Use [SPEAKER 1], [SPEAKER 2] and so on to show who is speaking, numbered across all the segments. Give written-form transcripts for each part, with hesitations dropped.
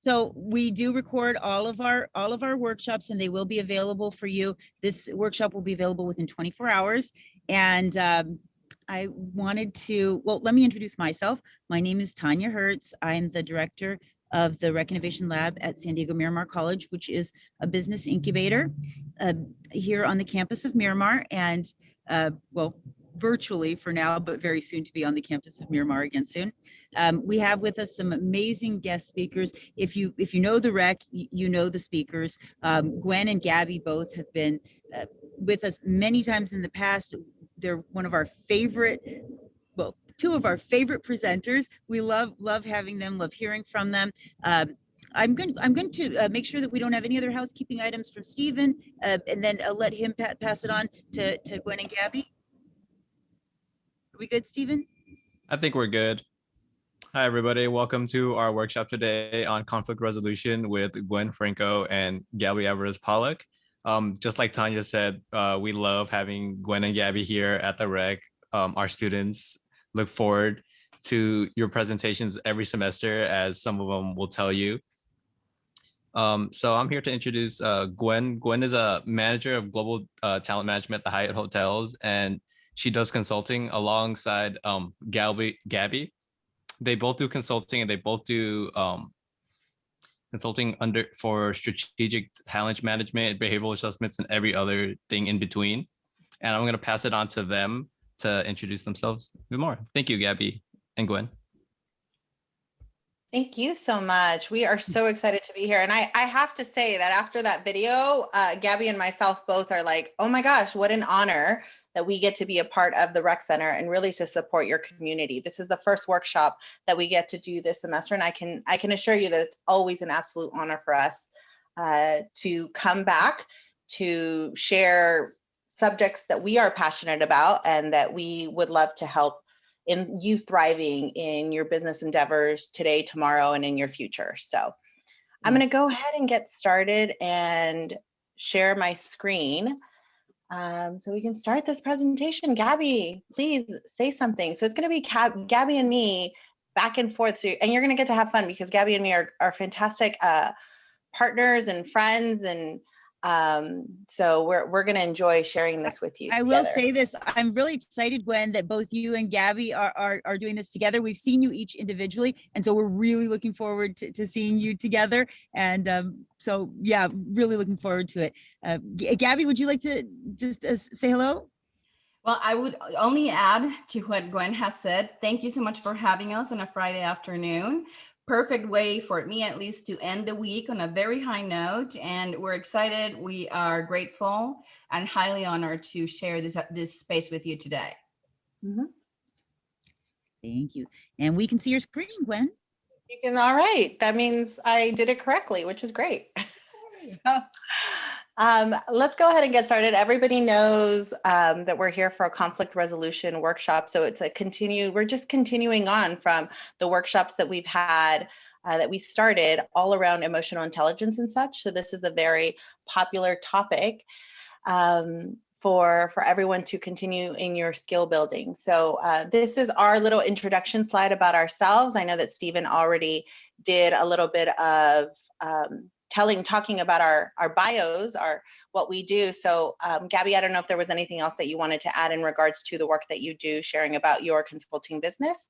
[SPEAKER 1] So we do record all of our workshops, and they will be available for you. This workshop will be available within 24 hours. And I wanted to, well, let me introduce myself. My name is Tanya Hertz. I'm the director of the Rec Innovation Lab at San Diego Miramar College, which is a business incubator here on the campus of Miramar. And well, virtually for now, but very soon to be on the campus of Miramar again soon. We have with us some amazing guest speakers. If you know the rec, you know the speakers. Gwen and Gaby both have been with us many times in the past. They're one of our favorite, well, two of our favorite presenters. We love having them, love hearing from them. I'm going to make sure that we don't have any other housekeeping items from Stephen, and then I'll let him pass it on to Gwen and Gaby. Are we good, Stephen?
[SPEAKER 2] I think we're good. Hi, everybody. Welcome to our workshop today on conflict resolution with Gwen Franco and Gaby Alvarez-Pollack. Just like Tanya said, we love having Gwen and Gaby here at the Rec. Our students look forward to your presentations every semester, as some of them will tell you. So I'm here to introduce Gwen. Gwen is a manager of global talent management at the Hyatt Hotels, and she does consulting alongside Gaby. They both do consulting, and they both do consulting for strategic talent management, behavioral assessments, and every other thing in between. And I'm going to pass it on to them to introduce themselves a bit more. Thank you, Gaby and Gwen.
[SPEAKER 3] Thank you so much. We are so excited to be here. And I have to say that after that video, Gaby and myself both are like, oh my gosh, what an honor that we get to be a part of the Rec Center and really to support your community. This is the first workshop that we get to do this semester, and I can assure you that it's always an absolute honor for us to come back to share subjects that we are passionate about and that we would love to help in you thriving in your business endeavors today, tomorrow, and in your future. So I'm going to go ahead and get started and share my screen. So we can start this presentation. Gaby, please say something. So it's going to be Gaby and me back and forth. So, and you're going to get to have fun because Gaby and me are fantastic partners and friends. And so we're going to enjoy sharing this with you.
[SPEAKER 1] I will say this. I'm really excited, Gwen, that both you and Gaby are doing this together. We've seen you each individually, and so we're really looking forward to seeing you together. And so, yeah, really looking forward to it. Gaby, would you like to just say hello?
[SPEAKER 4] Well, I would only add to what Gwen has said. Thank you so much for having us on a Friday afternoon. Perfect way for me, at least, to end the week on a very high note. And we're excited. We are grateful and highly honored to share this space with you today.
[SPEAKER 3] Mm-hmm.
[SPEAKER 1] Thank you. And we can see your screen, Gwen.
[SPEAKER 3] You can. All right. That means I did it correctly, which is great. So, let's go ahead and get started. Everybody knows that we're here for a conflict resolution workshop. So it's we're just continuing on from the workshops that we've had that we started all around emotional intelligence and such. So this is a very popular topic for everyone to continue in your skill building. So this is our little introduction slide about ourselves. I know that Stephen already did a little bit of talking about our bios, what we do. So Gaby, I don't know if there was anything else that you wanted to add in regards to the work that you do, sharing about your consulting business.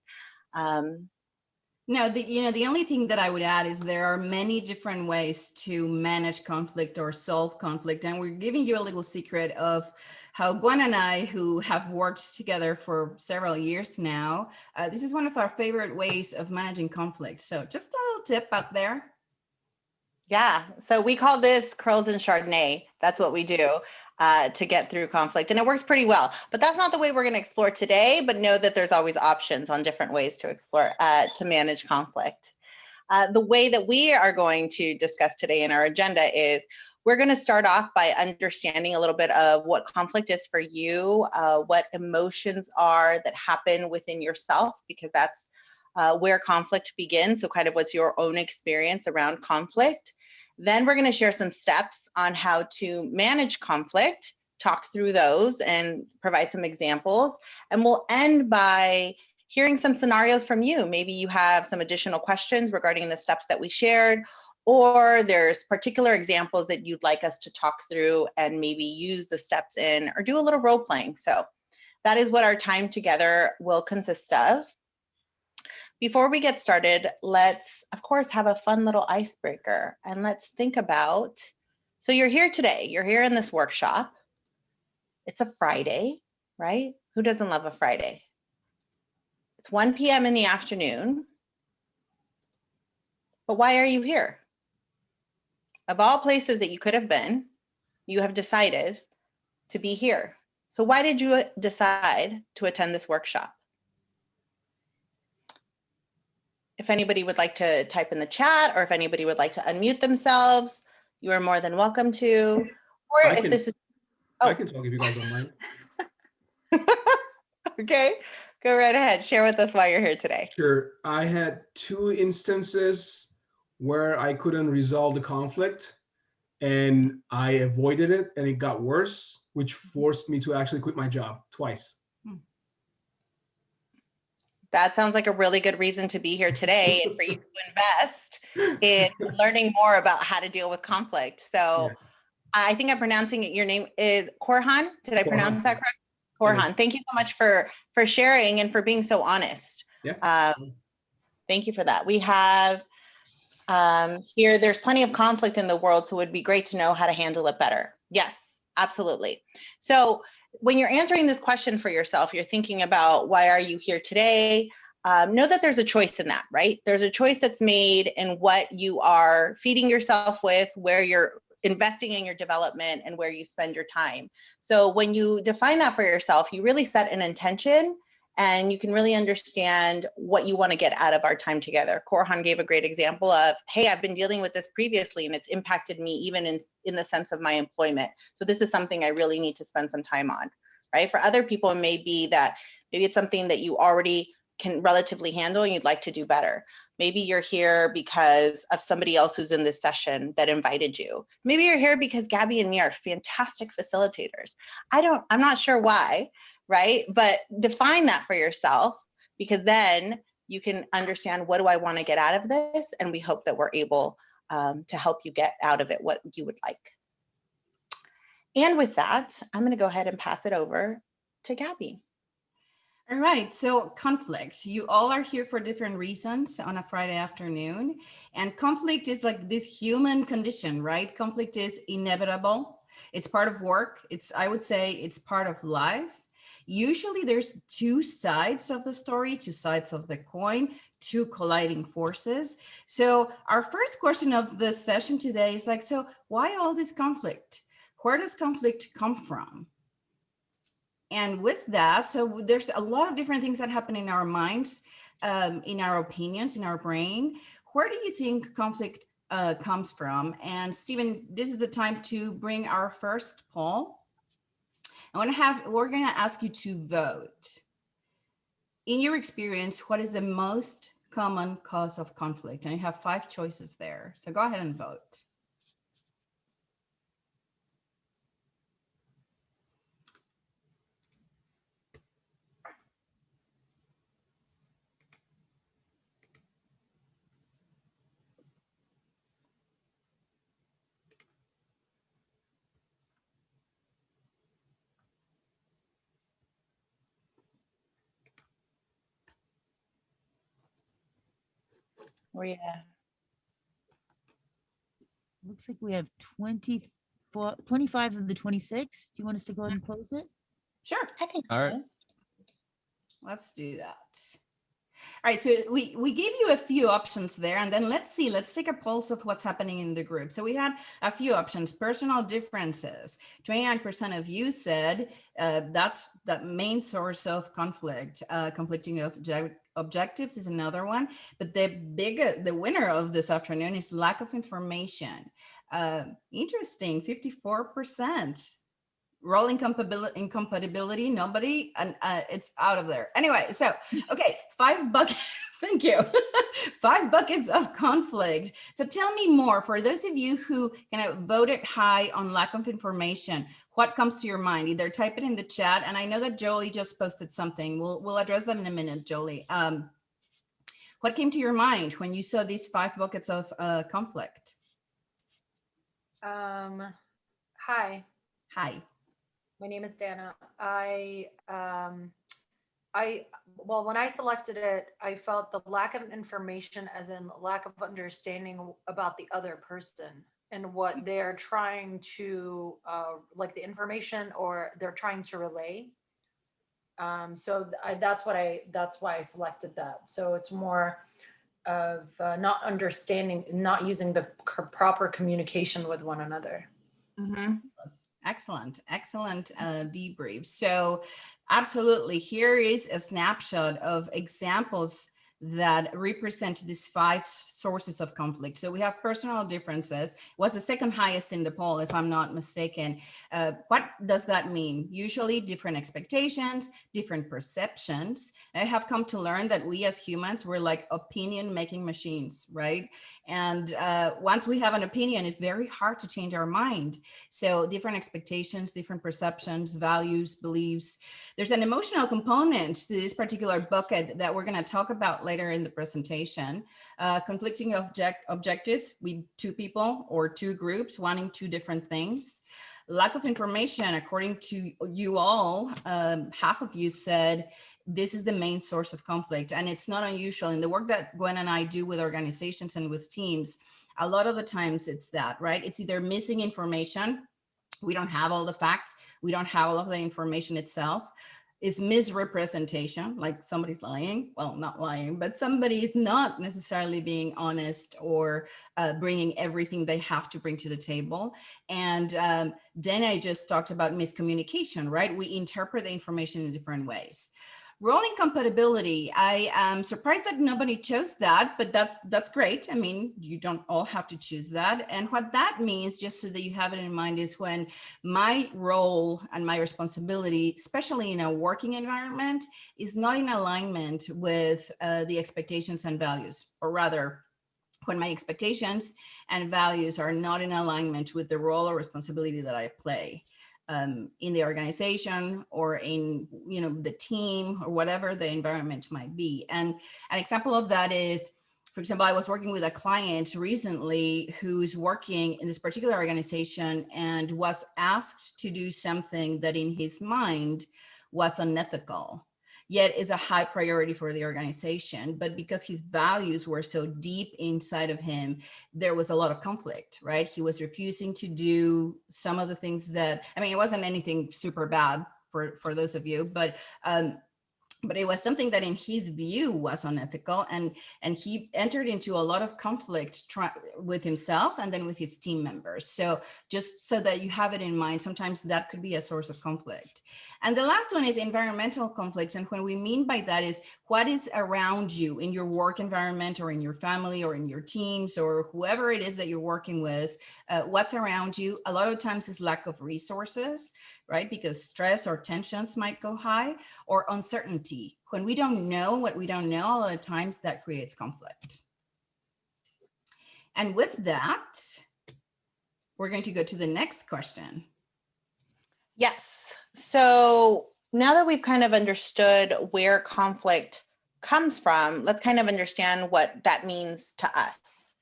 [SPEAKER 4] No, the only thing that I would add is there are many different ways to manage conflict or solve conflict. And we're giving you a little secret of how Gwen and I, who have worked together for several years now, this is one of our favorite ways of managing conflict. So just a little tip out there.
[SPEAKER 3] Yeah, so we call this curls and Chardonnay. That's what we do to get through conflict, and it works pretty well. But that's not the way we're going to explore today, but know that there's always options on different ways to explore, to manage conflict. The way that we are going to discuss today in our agenda is we're going to start off by understanding a little bit of what conflict is for you, what emotions are that happen within yourself, because that's where conflict begins. So kind of what's your own experience around conflict. Then we're going to share some steps on how to manage conflict, talk through those and provide some examples. And we'll end by hearing some scenarios from you. Maybe you have some additional questions regarding the steps that we shared, or there's particular examples that you'd like us to talk through and maybe use the steps in or do a little role playing. So that is what our time together will consist of. Before we get started, let's, of course, have a fun little icebreaker, and let's think about, so you're here today, you're here in this workshop. It's a Friday, right? Who doesn't love a Friday? It's 1 p.m. in the afternoon. But why are you here? Of all places that you could have been, you have decided to be here. So why did you decide to attend this workshop? If anybody would like to type in the chat, or if anybody would like to unmute themselves, you are more than welcome to. Or if this is,
[SPEAKER 5] I can talk if you guys don't mind.
[SPEAKER 3] Okay, go right ahead. Share with us why you're here today.
[SPEAKER 5] Sure. I had 2 instances where I couldn't resolve the conflict, and I avoided it, and it got worse, which forced me to actually quit my job twice.
[SPEAKER 3] That sounds like a really good reason to be here today and for you to invest in learning more about how to deal with conflict. So
[SPEAKER 5] Yeah.
[SPEAKER 3] I think I'm pronouncing it. Your name is Korhan. Did I pronounce that correct? Korhan. Thank you so much for sharing and for being so honest.
[SPEAKER 5] Yeah.
[SPEAKER 3] Thank you for that. We have here, there's plenty of conflict in the world, so it would be great to know how to handle it better. Yes, absolutely. So when you're answering this question for yourself, you're thinking about why are you here today? Know that there's a choice in that, right? There's a choice that's made in what you are feeding yourself with, where you're investing in your development, and where you spend your time. So when you define that for yourself, you really set an intention, and you can really understand what you want to get out of our time together. Korhan gave a great example of, hey, I've been dealing with this previously, and it's impacted me even in the sense of my employment. So this is something I really need to spend some time on, right? For other people, it may be that maybe it's something that you already can relatively handle and you'd like to do better. Maybe you're here because of somebody else who's in this session that invited you. Maybe you're here because Gaby and me are fantastic facilitators. I'm not sure why, right? But define that for yourself, because then you can understand, what do I want to get out of this? And we hope that we're able to help you get out of it what you would like. And with that, I'm going to go ahead and pass it over to Gaby.
[SPEAKER 4] All right, so conflict. You all are here for different reasons on a Friday afternoon. And conflict is like this human condition, right? Conflict is inevitable. It's part of work. I would say it's part of life. Usually there's 2 sides of the story, 2 sides of the coin, 2 colliding forces. So our first question of the session today is like, so why all this conflict? Where does conflict come from? And with that, so there's a lot of different things that happen in our minds, in our opinions, in our brain. Where do you think conflict comes from? And Stephen, this is the time to bring our first poll. We're gonna ask you to vote. In your experience, what is the most common cause of conflict? And you have 5 choices there. So go ahead and vote.
[SPEAKER 3] Where you at?
[SPEAKER 1] Looks like we have 25 of the 26. Do you want us to go ahead and close it?
[SPEAKER 4] Sure,
[SPEAKER 3] I think
[SPEAKER 2] All right.
[SPEAKER 3] so.
[SPEAKER 4] let's do that. All right, so we gave you a few options there, and then let's take a pulse of what's happening in the group. So we had a few options. Personal differences. 29% of you said that's the main source of conflict. Conflicting objectives is another one, but the winner of this afternoon is lack of information. Interesting, 54%. Role incompatibility, nobody, and it's out of there. Anyway, so, okay, 5 buckets, thank you. 5 buckets of conflict. So tell me more, for those of you who kind of voted high on lack of information, what comes to your mind? Either type it in the chat, and I know that Jolie just posted something. We'll address that in a minute, Jolie. What What came to your mind when you saw these 5 buckets of conflict?
[SPEAKER 6] Hi,
[SPEAKER 4] Hi.
[SPEAKER 6] my name is Dana. Well, when I selected it, I felt the lack of information, as in lack of understanding about the other person and what they're trying to, like the information or they're trying to relay. That's why I selected that. So it's more of not understanding, not using the proper communication with one another.
[SPEAKER 3] Mm-hmm.
[SPEAKER 4] Excellent debrief. So absolutely, here is a snapshot of examples that represent these 5 sources of conflict. So we have personal differences, was the second highest in the poll, if I'm not mistaken. What does that mean? Usually different expectations, different perceptions. I have come to learn that we as humans, we're like opinion making machines, right? And once we have an opinion, it's very hard to change our mind. So different expectations, different perceptions, values, beliefs. There's an emotional component to this particular bucket that we're going to talk about later in the presentation. Conflicting objectives with 2 people or 2 groups wanting 2 different things. Lack of information, according to you all, half of you said this is the main source of conflict. And it's not unusual in the work that Gwen and I do with organizations and with teams. A lot of the times it's that, right? It's either missing information. We don't have all the facts. We don't have all of the information itself. Is misrepresentation, like somebody's lying, well, not lying, but somebody is not necessarily being honest or bringing everything they have to bring to the table. And Dana just talked about miscommunication, right? We interpret the information in different ways. Role incompatibility, I am surprised that nobody chose that, but that's great. I mean, you don't all have to choose that. And what that means, just so that you have it in mind, is when my role and my responsibility, especially in a working environment, is not in alignment with the expectations and values, or rather, when my expectations and values are not in alignment with the role or responsibility that I play. In the organization or in the team or whatever the environment might be. And an example of that is, for example, I was working with a client recently who's working in this particular organization and was asked to do something that in his mind was unethical, yet is a high priority for the organization. But because his values were so deep inside of him, there was a lot of conflict, right? He was refusing to do some of the things that, I mean, it wasn't anything super bad for those of you, but it was something that in his view was unethical, and he entered into a lot of conflict with himself and then with his team members. So just so that you have it in mind, sometimes that could be a source of conflict. And the last one is environmental conflict. And what we mean by that is what is around you in your work environment or in your family or in your teams or whoever it is that you're working with, what's around you. A lot of times is lack of resources, right? Because stress or tensions might go high, or uncertainty. When we don't know what we don't know, a lot of times that creates conflict. And with that, we're going to go to the next question.
[SPEAKER 3] Yes. So now that we've kind of understood where conflict comes from, let's kind of understand what that means to us.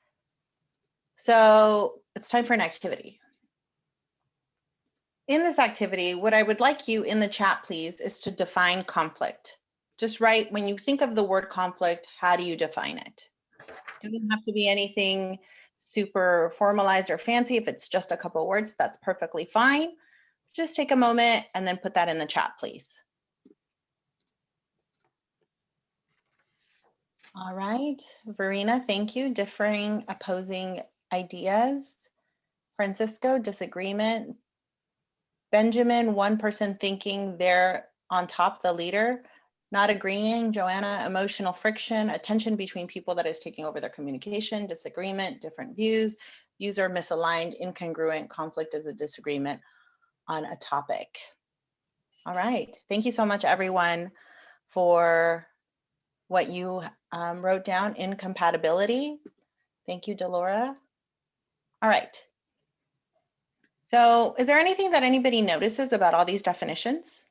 [SPEAKER 3] So it's time for an activity. In this activity, what I would like you in the chat, please, is to define conflict. Just write, when you think of the word conflict, how do you define it? It doesn't have to be anything super formalized or fancy. If it's just a couple words, that's perfectly fine. Just take a moment and then put that in the chat, please. All right, Verena, thank you. Differing, opposing ideas. Francisco, disagreement. Benjamin, one person thinking they're on top, the leader. Not agreeing. Joanna, emotional friction, a tension between people that is taking over their communication. Disagreement, different views. Views are misaligned, incongruent. Conflict is a disagreement on a topic. All right, thank you so much, everyone, for what you wrote down. Incompatibility. Thank you, Delora. All right. So is there anything that anybody notices about all these definitions?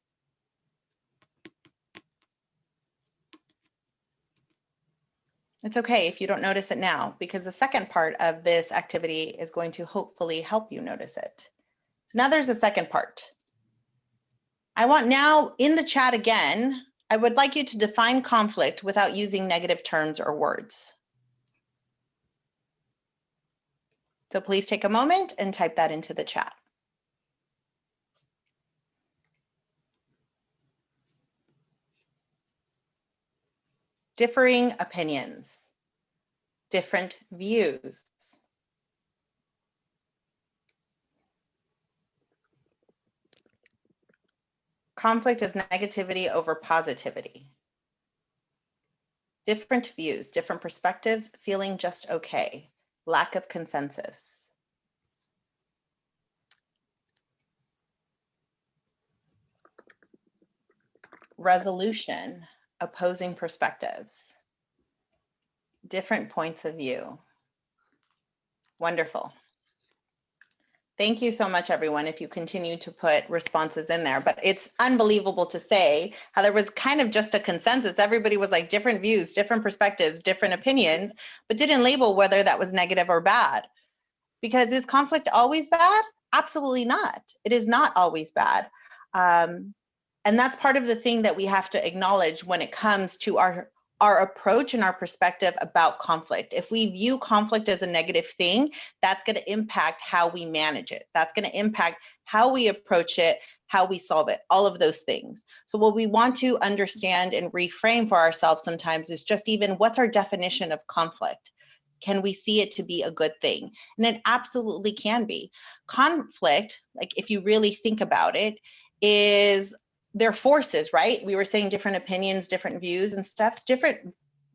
[SPEAKER 3] It's okay if you don't notice it now, because the second part of this activity is going to hopefully help you notice it. So now there's a second part. I want now in the chat again, I would like you to define conflict without using negative terms or words. So please take a moment and type that into the chat. Differing opinions, different views. Conflict is negativity over positivity. Different views, different perspectives, feeling just okay. Lack of consensus. Resolution, opposing perspectives. Different points of view. Wonderful. Thank you so much, everyone, if you continue to put responses in there. But it's unbelievable to say how there was kind of just a consensus. Everybody was like different views, different perspectives, different opinions, but didn't label whether that was negative or bad. Because is conflict always bad? Absolutely not. It is not always bad. And that's part of the thing that we have to acknowledge when it comes to our approach and our perspective about conflict. If we view conflict as a negative thing, that's going to impact how we manage it. That's going to impact how we approach it, how we solve it, all of those things. So what we want to understand and reframe for ourselves sometimes is just even what's our definition of conflict? Can we see it to be a good thing? And it absolutely can be. Conflict, like if you really think about it, is they're forces, right? We were saying different opinions, different views and stuff,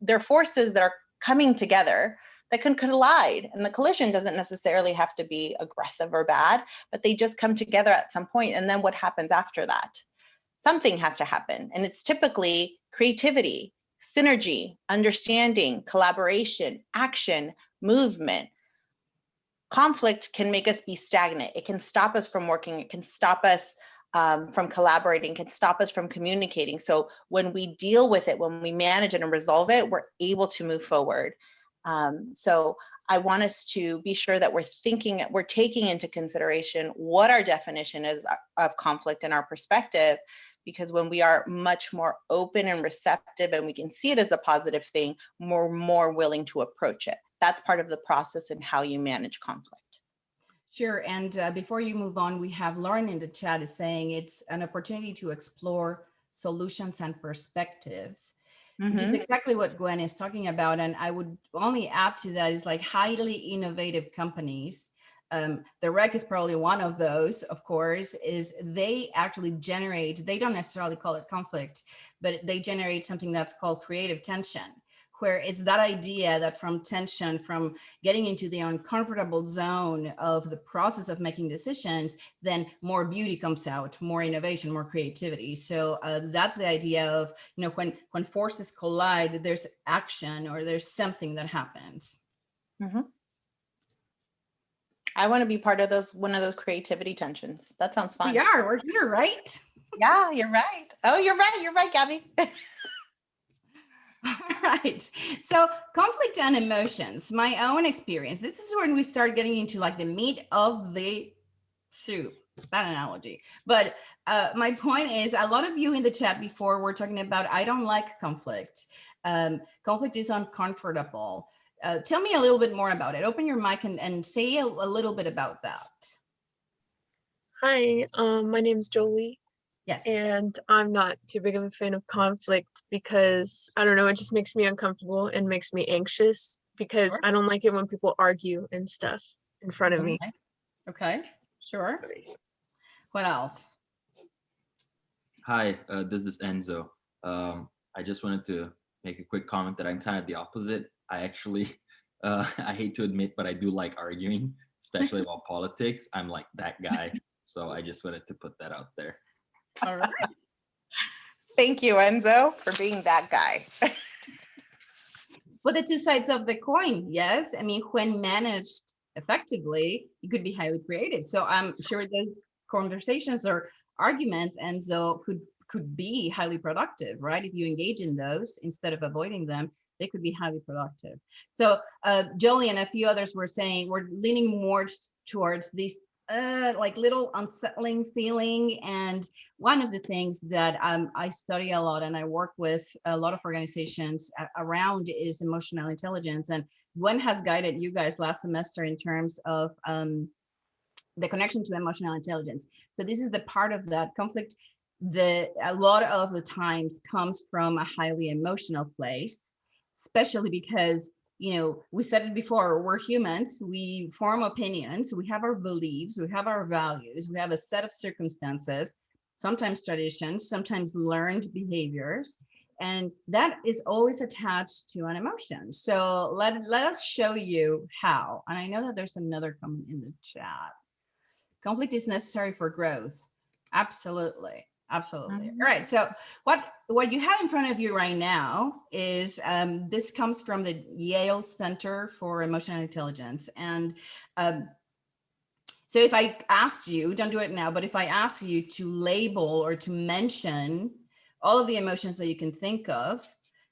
[SPEAKER 3] they're forces that are coming together that can collide. And the collision doesn't necessarily have to be aggressive or bad, but they just come together at some point. And then what happens after that? Something has to happen. And it's typically creativity, synergy, understanding, collaboration, action, movement. Conflict can make us be stagnant. It can stop us from working. It can stop us from collaborating, can stop us from communicating. So when we deal with it, when we manage it and resolve it, we're able to move forward. So I want us to be sure that we're taking into consideration what our definition is of conflict and our perspective, because when we are much more open and receptive and we can see it as a positive thing, we're more willing to approach it. That's part of the process in how you manage conflict.
[SPEAKER 4] Sure. And before you move on, we have Lauren in the chat is saying it's an opportunity to explore solutions and perspectives, which is exactly what Gwen is talking about. And I would only add to that is like highly innovative companies. The Rec is probably one of those, of course, is they actually generate, they don't necessarily call it conflict, but they generate something that's called creative tension, where it's that idea that from tension, from getting into the uncomfortable zone of the process of making decisions, then more beauty comes out, more innovation, more creativity. So that's the idea of, when forces collide, there's action or there's something that happens.
[SPEAKER 3] Mm-hmm. I want to be part of one of those creativity tensions. That sounds fun.
[SPEAKER 4] We're here, right?
[SPEAKER 3] Yeah, you're right. Oh, you're right, Gaby.
[SPEAKER 4] All right. So conflict and emotions, my own experience. This is when we start getting into like the meat of the soup, bad analogy. But my point is, a lot of you in the chat before were talking about, I don't like conflict. Conflict is uncomfortable. Tell me a little bit more about it. Open your mic and say a little bit about that.
[SPEAKER 7] Hi, my name is Jolie.
[SPEAKER 4] Yes.
[SPEAKER 7] And I'm not too big of a fan of conflict because, I don't know, it just makes me uncomfortable and makes me anxious because
[SPEAKER 4] Sure.
[SPEAKER 7] I don't like it when people argue and stuff in front of me.
[SPEAKER 4] Okay, sure. What else?
[SPEAKER 8] Hi, this is Enzo. I just wanted to make a quick comment that I'm kind of the opposite. I actually, I hate to admit, but I do like arguing, especially about politics. I'm like that guy. So I just wanted to put that out there.
[SPEAKER 4] All right.
[SPEAKER 3] Thank you, Enzo, for being that guy.
[SPEAKER 4] But the two sides of the coin, yes. I mean, when managed effectively, it could be highly creative. So I'm sure those conversations or arguments, Enzo, could be highly productive, right? If you engage in those instead of avoiding them. they could be highly productive. So Jolie and a few others were saying we're leaning more towards these like little unsettling feeling. And one of the things that I study a lot and I work with a lot of organizations around is emotional intelligence. And Gwen has guided you guys last semester in terms of the connection to emotional intelligence. So this is the part of that conflict that a lot of the times comes from a highly emotional place, especially because, you know, we said it before, we're humans, we form opinions, we have our beliefs, we have our values, we have a set of circumstances, sometimes traditions, sometimes learned behaviors, and that is always attached to an emotion. So let us show you how. And I know that there's another comment in the chat. Conflict is necessary for growth. Absolutely. Absolutely. All right. So what you have in front of you right now is this comes from the Yale Center for Emotional Intelligence. And so if I asked you, don't do it now, but if I ask you to label or to mention all of the emotions that you can think of,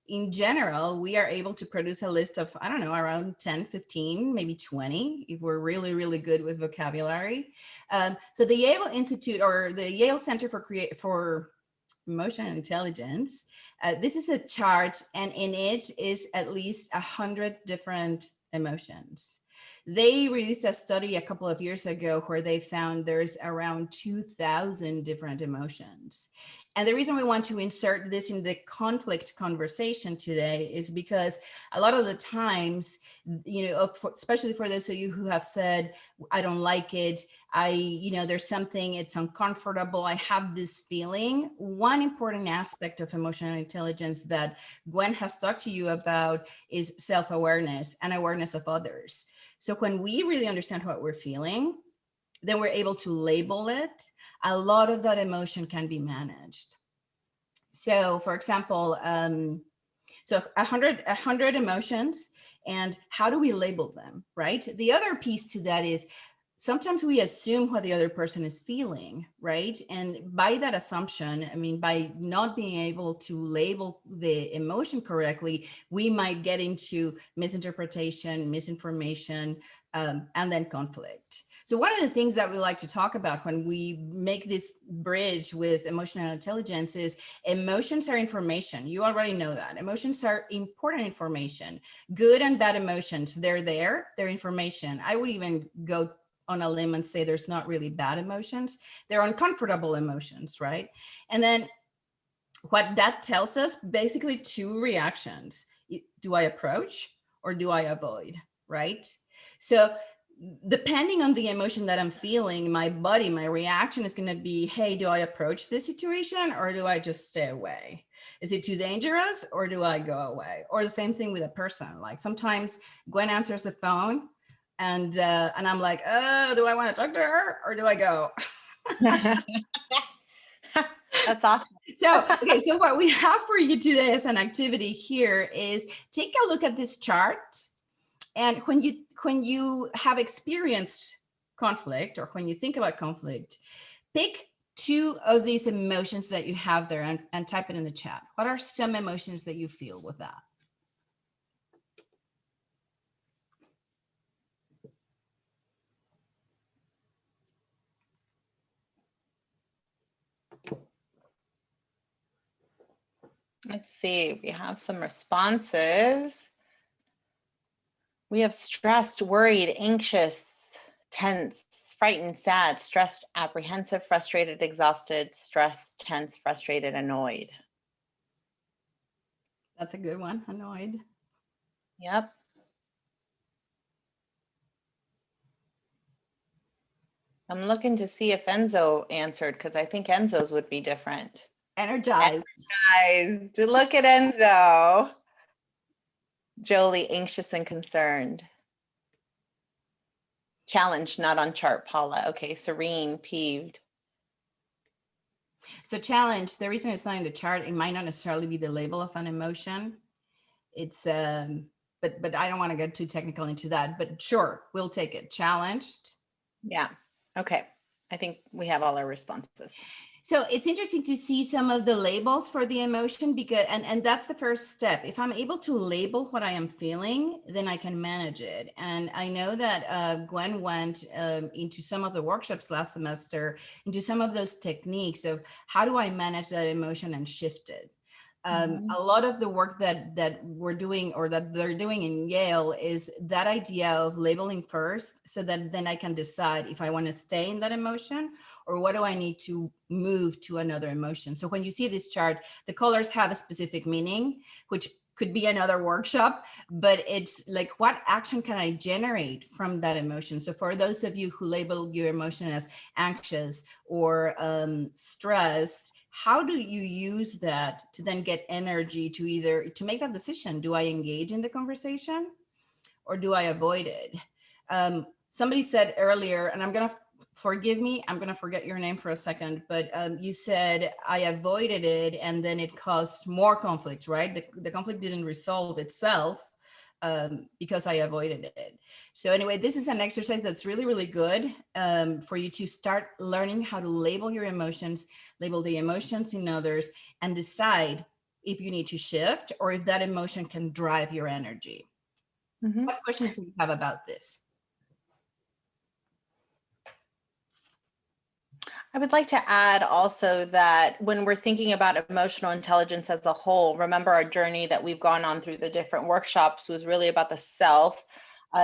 [SPEAKER 4] in general, we are able to produce a list of, I don't know, around 10, 15, maybe 20, if we're really, really good with vocabulary. So the Yale Institute or the Yale Center for Emotional Intelligence, this is a chart, and in it is at least 100 different emotions. They released a study a couple of years ago where they found there's around 2,000 different emotions. And the reason we want to insert this in the conflict conversation today is because a lot of the times, you know, especially for those of you who have said, I don't like it, there's something, it's uncomfortable, I have this feeling. One important aspect of emotional intelligence that Gwen has talked to you about is self-awareness and awareness of others. So when we really understand what we're feeling, then we're able to label it. A lot of that emotion can be managed. So for example, so 100 emotions, and how do we label them, right? The other piece to that is sometimes we assume what the other person is feeling, right? And by that assumption, I mean, by not being able to label the emotion correctly, we might get into misinterpretation, misinformation, and then conflict. So one of the things that we like to talk about when we make this bridge with emotional intelligence is emotions are information. You already know that. Emotions are important information. Good and bad emotions, they're there, they're information. I would even go on a limb and say there's not really bad emotions. They're uncomfortable emotions, right? And then what that tells us, basically two reactions. Do I approach or do I avoid, right? So depending on the emotion that I'm feeling, my body, my reaction is going to be, hey, do I approach this situation or do I just stay away? Is it too dangerous or do I go away? Or the same thing with a person. Like sometimes Gwen answers the phone and I'm like, oh, do I want to talk to her or do I go?
[SPEAKER 3] That's awesome.
[SPEAKER 4] So what we have for you today as an activity here is take a look at this chart. And when you have experienced conflict or when you think about conflict, pick two of these emotions that you have there and type it in the chat. What are some emotions that you feel with that?
[SPEAKER 3] Let's see, we have some responses. We have stressed, worried, anxious, tense, frightened, sad, stressed, apprehensive, frustrated, exhausted, stressed, tense, frustrated, annoyed.
[SPEAKER 4] That's a good one, annoyed.
[SPEAKER 3] Yep. I'm looking to see if Enzo answered because I think Enzo's would be different.
[SPEAKER 4] Energized.
[SPEAKER 3] Energized. Look at Enzo. Jolie, anxious and concerned. Challenged, not on chart, Paula. Okay, serene, peeved.
[SPEAKER 4] So challenge, the reason it's not in the chart, it might not necessarily be the label of an emotion. It's, but I don't want to get too technical into that, but sure, we'll take it. Challenged.
[SPEAKER 3] Yeah, okay. I think we have all our responses.
[SPEAKER 4] So it's interesting to see some of the labels for the emotion, because, and that's the first step. If I'm able to label what I am feeling, then I can manage it. And I know that Gwen went into some of the workshops last semester, into some of those techniques of how do I manage that emotion and shift it. A lot of the work that we're doing, or that they're doing in Yale, is that idea of labeling first, so that then I can decide if I want to stay in that emotion, or what do I need to move to another emotion. So when you see this chart, the colors have a specific meaning, which could be another workshop, but it's like, what action can I generate from that emotion? So for those of you who label your emotion as anxious or stressed, how do you use that to then get energy to either to make that decision? Do I engage in the conversation or do I avoid it? Somebody said earlier, and I'm going to forgive me, I'm going to forget your name for a second, but you said I avoided it and then it caused more conflict, right? The conflict didn't resolve itself because I avoided it. So anyway, this is an exercise that's really, really good for you to start learning how to label your emotions, label the emotions in others, and decide if you need to shift or if that emotion can drive your energy. What questions do you have about this?
[SPEAKER 3] I would like to add also that when we're thinking about emotional intelligence as a whole, remember our journey that we've gone on through the different workshops was really about the self,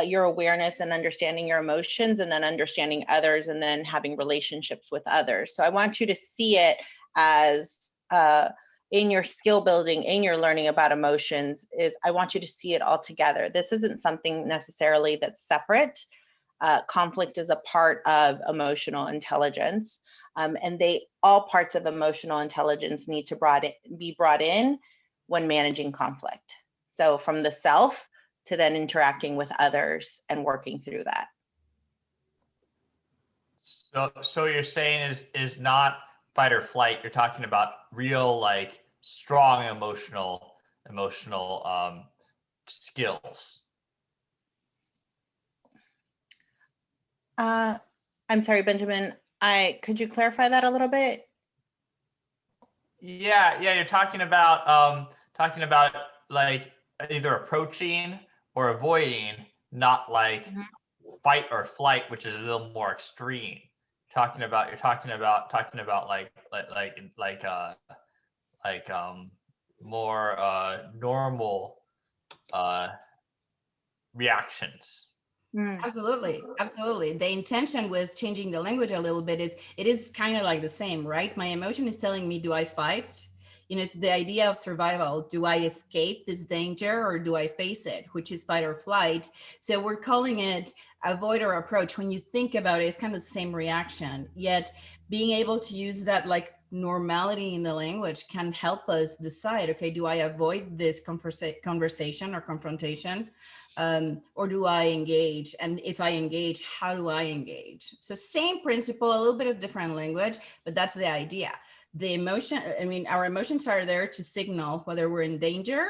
[SPEAKER 3] your awareness and understanding your emotions, and then understanding others, and then having relationships with others. So I want you to see it as in your skill building, in your learning about emotions, is I want you to see it all together. This isn't something necessarily that's separate. Conflict is a part of emotional intelligence, and all parts of emotional intelligence need to be brought in when managing conflict. So from the self to then interacting with others and working through that.
[SPEAKER 9] So you're saying is not fight or flight. You're talking about real, like, strong emotional skills.
[SPEAKER 3] I'm sorry, Benjamin. Could you clarify that a little bit?
[SPEAKER 9] Yeah. You're talking about like either approaching or avoiding, not like fight or flight, which is a little more extreme. You're talking about more normal reactions.
[SPEAKER 4] Absolutely. The intention with changing the language a little bit is it is kind of like the same, right? My emotion is telling me, do I fight? You know, it's the idea of survival. Do I escape this danger or do I face it, which is fight or flight? So we're calling it avoid or approach. When you think about it, it's kind of the same reaction, yet being able to use that like normality in the language can help us decide, okay, do I avoid this conversation or confrontation? Or do I engage? And if I engage, how do I engage? So same principle, a little bit of different language, but that's the idea. The emotion, I mean, our emotions are there to signal whether we're in danger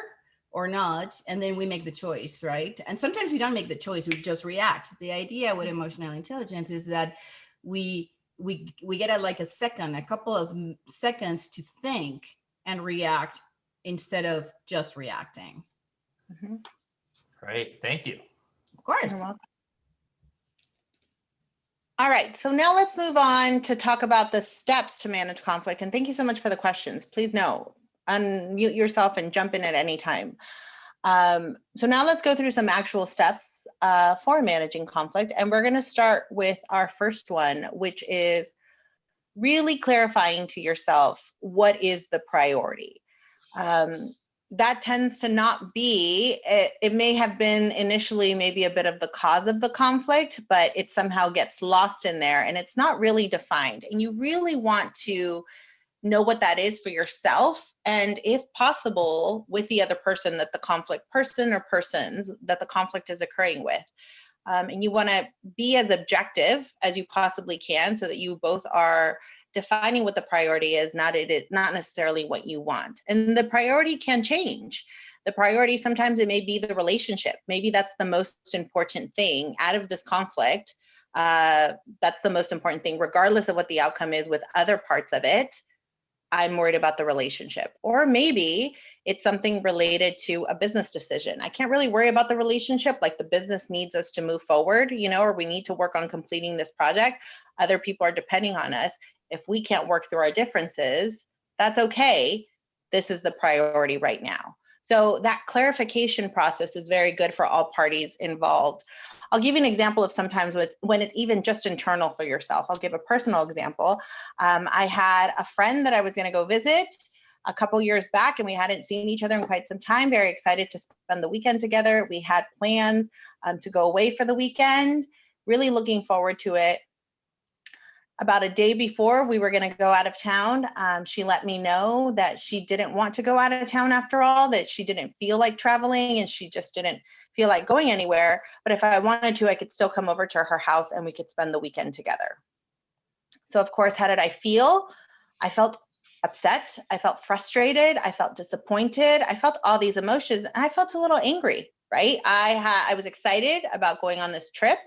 [SPEAKER 4] or not, and then we make the choice, right? And sometimes we don't make the choice, we just react. The idea with emotional intelligence is that we get a couple of seconds to think and react instead of just reacting.
[SPEAKER 9] Great, thank you.
[SPEAKER 4] Of course.
[SPEAKER 3] You're welcome. All right, so now let's move on to talk about the steps to manage conflict. And thank you so much for the questions. Please know, unmute yourself and jump in at any time. So now let's go through some actual steps for managing conflict. And we're going to start with our first one, which is really clarifying to yourself, what is the priority? That tends to not be, it may have been initially maybe a bit of the cause of the conflict, but it somehow gets lost in there and it's not really defined. And you really want to know what that is for yourself, and if possible, with the other person that the conflict person or persons that the conflict is occurring with. And you want to be as objective as you possibly can so that you both are defining what the priority is, not necessarily what you want. And the priority can change. The priority, sometimes it may be the relationship. Maybe that's the most important thing out of this conflict. That's the most important thing, regardless of what the outcome is with other parts of it. I'm worried about the relationship. Or maybe it's something related to a business decision. I can't really worry about the relationship, like the business needs us to move forward, or we need to work on completing this project. Other people are depending on us. If we can't work through our differences, that's okay. This is the priority right now. So that clarification process is very good for all parties involved. I'll give you an example of sometimes when it's even just internal for yourself. I'll give a personal example. I had a friend that I was going to go visit a couple years back, and we hadn't seen each other in quite some time. Very excited to spend the weekend together. We had plans to go away for the weekend, really looking forward to it. About a day before we were going to go out of town, she let me know that she didn't want to go out of town after all, that she didn't feel like traveling and she just didn't feel like going anywhere. But if I wanted to, I could still come over to her house and we could spend the weekend together. So of course, how did I feel? I felt upset. I felt frustrated. I felt disappointed. I felt all these emotions and I felt a little angry, right? I was excited about going on this trip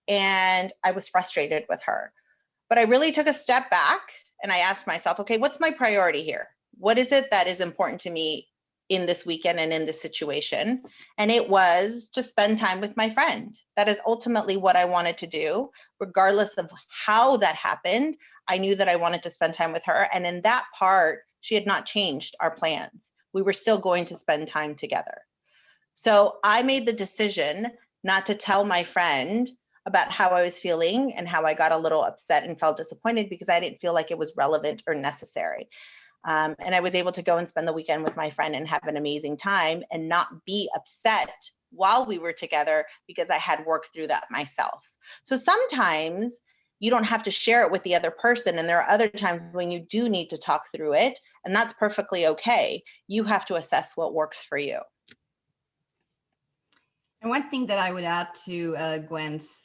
[SPEAKER 3] and I was frustrated with her. But I really took a step back and I asked myself, okay, what's my priority here? What is it that is important to me in this weekend and in this situation? And it was to spend time with my friend. That is ultimately what I wanted to do, regardless of how that happened. I knew that I wanted to spend time with her. And in that part, she had not changed our plans. We were still going to spend time together. So I made the decision not to tell my friend about how I was feeling and how I got a little upset and felt disappointed because I didn't feel like it was relevant or necessary. And I was able to go and spend the weekend with my friend and have an amazing time and not be upset while we were together because I had worked through that myself. So sometimes you don't have to share it with the other person. And there are other times when you do need to talk through it, and that's perfectly okay. You have to assess what works for you.
[SPEAKER 4] And one thing that I would add to Gwen's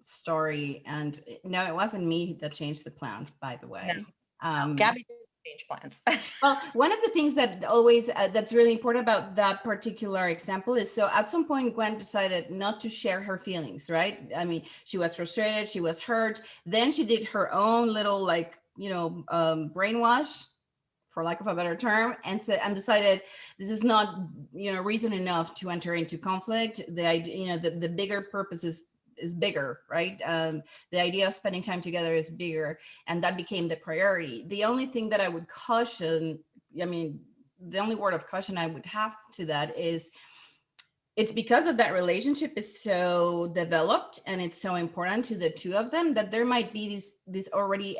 [SPEAKER 4] story, and no, it wasn't me that changed the plans, by the way.
[SPEAKER 3] No, Gaby did change plans.
[SPEAKER 4] Well, one of the things that always that's really important about that particular example is, so at some point Gwen decided not to share her feelings, right? I mean, she was frustrated, she was hurt. Then she did her own little brainwash, for lack of a better term, and decided this is not reason enough to enter into conflict. The idea, the bigger purpose is bigger, right? The idea of spending time together is bigger, and that became the priority. The only thing that I would caution, the only word of caution I would have to that is, it's because of that relationship is so developed and it's so important to the two of them that there might be this already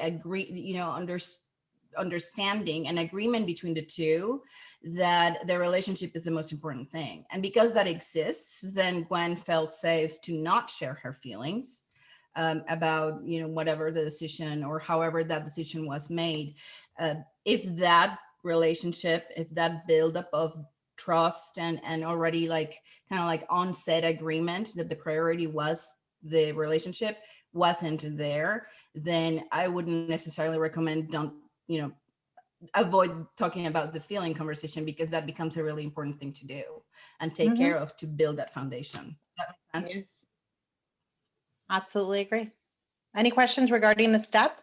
[SPEAKER 4] understanding and agreement between the two that the relationship is the most important thing. And because that exists, then Gwen felt safe to not share her feelings about whatever the decision or however that decision was made. If that relationship, if that buildup of trust and already onset agreement that the priority was the relationship wasn't there, then I wouldn't necessarily recommend avoid talking about the feeling conversation, because that becomes a really important thing to do and take care of to build that foundation. Does that make sense?
[SPEAKER 3] Yes. Absolutely agree. Any questions regarding the step?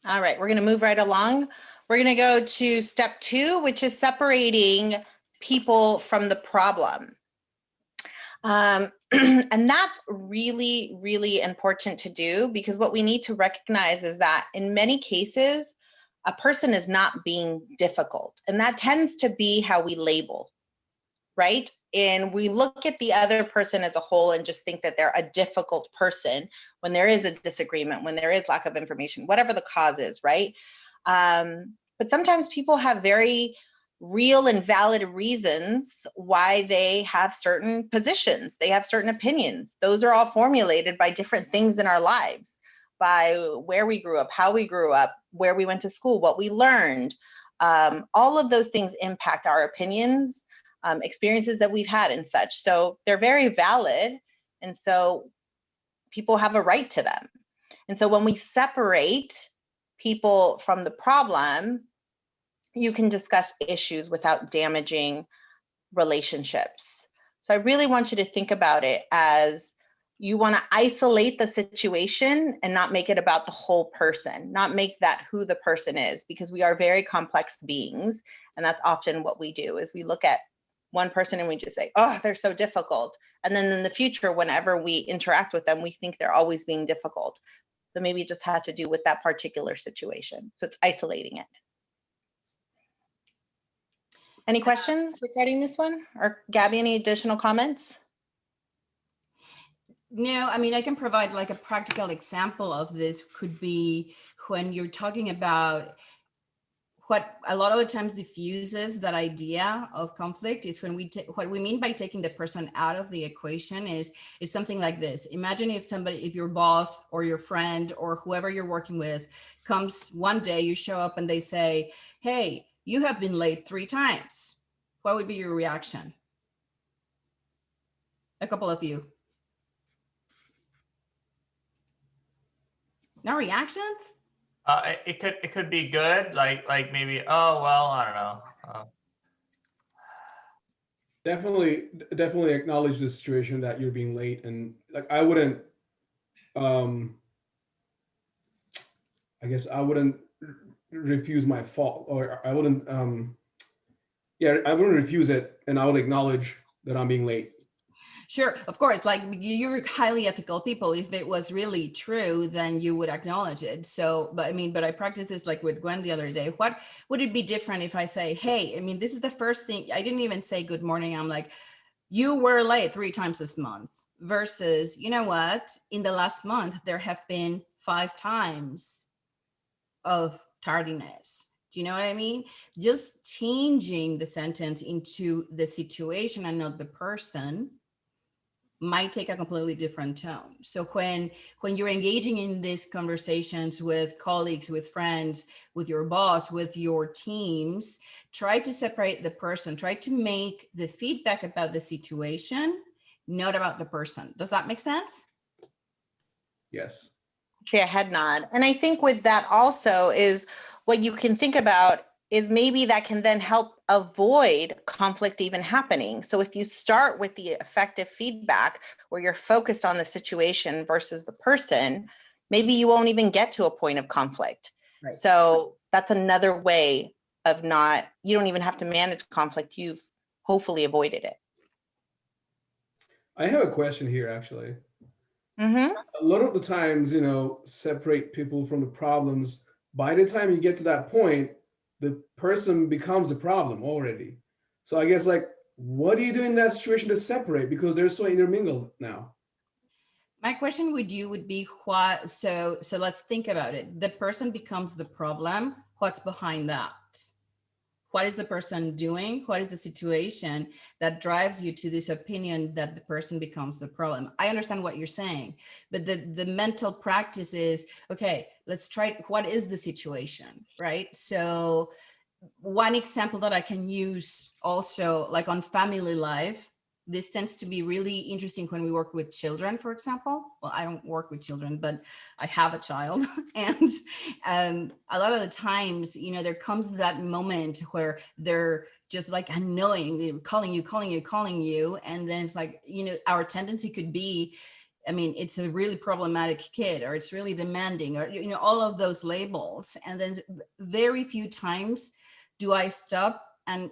[SPEAKER 3] All right, we're going to move right along. We're going to go to step 2, which is separating people from the problem. And that's really, really important to do, because what we need to recognize is that in many cases, a person is not being difficult. And that tends to be how we label, right? And we look at the other person as a whole and just think that they're a difficult person when there is a disagreement, when there is lack of information, whatever the cause is, right? But sometimes people have very real and valid reasons why they have certain positions, they have certain opinions. Those are all formulated by different things in our lives, by where we grew up, how we grew up, where we went to school, what we learned. All of those things impact our opinions, experiences that we've had and such. So they're very valid. And so people have a right to them. And so when we separate people from the problem, you can discuss issues without damaging relationships. So So I really want you to think about it as you want to isolate the situation and not make it about the whole person, not make that who the person is, because we are very complex beings. And that's often what we do, is we look at one person and we just say, oh, they're so difficult. And then in the future, whenever we interact with them, we think they're always being difficult. So maybe it just had to do with that particular situation. So it's isolating it. Any questions regarding this one? Or Gaby, any additional comments?
[SPEAKER 4] No, I mean, I can provide like a practical example of this. Could be when you're talking about what a lot of the times diffuses that idea of conflict is when what we mean by taking the person out of the equation is something like this. Imagine if your boss or your friend or whoever you're working with comes one day, you show up and they say, hey, you have been late 3 times. What would be your reaction? A couple of you. No reactions?
[SPEAKER 9] It could be good, like maybe, oh well, I don't know.
[SPEAKER 5] Definitely acknowledge the situation that you're being late, and like I wouldn't I guess I wouldn't refuse my fault, or I wouldn't I wouldn't refuse it, and I would acknowledge that I'm being late.
[SPEAKER 4] Sure, of course, like you're highly ethical people. If it was really true, then you would acknowledge it. So, but I practiced this like with Gwen the other day. What would it be different if I say, hey, I mean, this is the first thing, I didn't even say good morning. I'm like, you were late 3 times this month, versus, you know what, in the last month, there have been 5 times of tardiness. Do you know what I mean? Just changing the sentence into the situation and not the person might take a completely different tone. So when you're engaging in these conversations with colleagues, with friends, with your boss, with your teams, try to separate the person, try to make the feedback about the situation, not about the person. Does that make sense?
[SPEAKER 5] Yes.
[SPEAKER 3] See, a head nod. And I think with that also is what you can think about is maybe that can then help avoid conflict even happening. So if you start with the effective feedback where you're focused on the situation versus the person, maybe you won't even get to a point of conflict. Right. So that's another way of you don't even have to manage conflict. You've hopefully avoided it.
[SPEAKER 5] I have a question here, actually.
[SPEAKER 3] Mm-hmm.
[SPEAKER 5] A lot of the times, separate people from the problems. By the time you get to that point, the person becomes the problem already. So I guess, like, what do you do in that situation to separate, because they're so intermingled now?
[SPEAKER 4] My question with you would be what, so let's think about it. The person becomes the problem. What's behind that? What is the person doing? What is the situation that drives you to this opinion that the person becomes the problem? I understand what you're saying, but the mental practice is, okay, let's try, what is the situation, right? So one example that I can use also, like on family life, this tends to be really interesting when we work with children, for example. Well, I don't work with children, but I have a child. And a lot of the times, there comes that moment where they're just like annoying, calling you. And then it's like, our tendency could be, I mean, it's a really problematic kid, or it's really demanding, or, all of those labels. And then very few times do I stop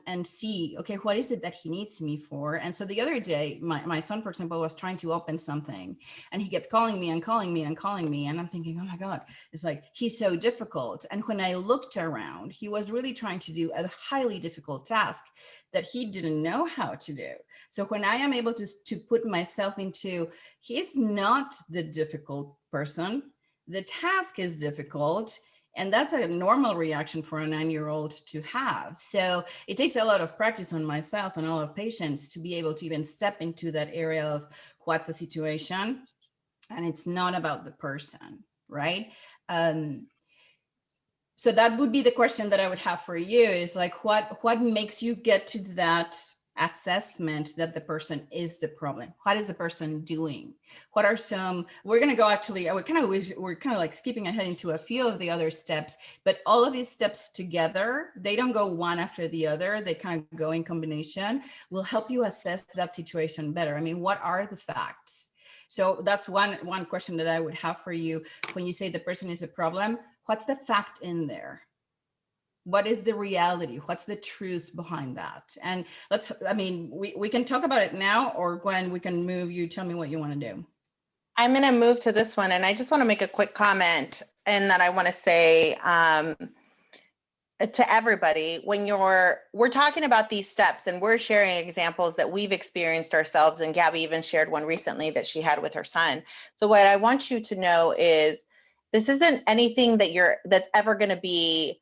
[SPEAKER 4] and see, okay, what is it that he needs me for? And so the other day, my son, for example, was trying to open something, and he kept calling me. And I'm thinking, oh my God, it's like, he's so difficult. And when I looked around, he was really trying to do a highly difficult task that he didn't know how to do. So when I am able to put myself into, he's not the difficult person, the task is difficult. And that's a normal reaction for a 9-year-old to have. So it takes a lot of practice on myself and all of patients to be able to even step into that area of what's the situation. And it's not about the person, right? So that would be the question that I would have for you, is like, what makes you get to that assessment that the person is the problem. What is the person doing? What are some, we're going to go actually, we're kind of like skipping ahead into a few of the other steps, but all of these steps together, they don't go one after the other. They kind of go in combination, will help you assess that situation better. I mean, what are the facts? So that's one question that I would have for you. When you say the person is a problem, what's the fact in there? What is the reality? What's the truth behind that? And we can talk about it now, or Gwen, we can move. You tell me what you want to do.
[SPEAKER 3] I'm going to move to this one, and I just want to make a quick comment, and that I want to say to everybody, when we're talking about these steps and we're sharing examples that we've experienced ourselves, and Gaby even shared one recently that she had with her son. So what I want you to know is this isn't anything that's ever going to be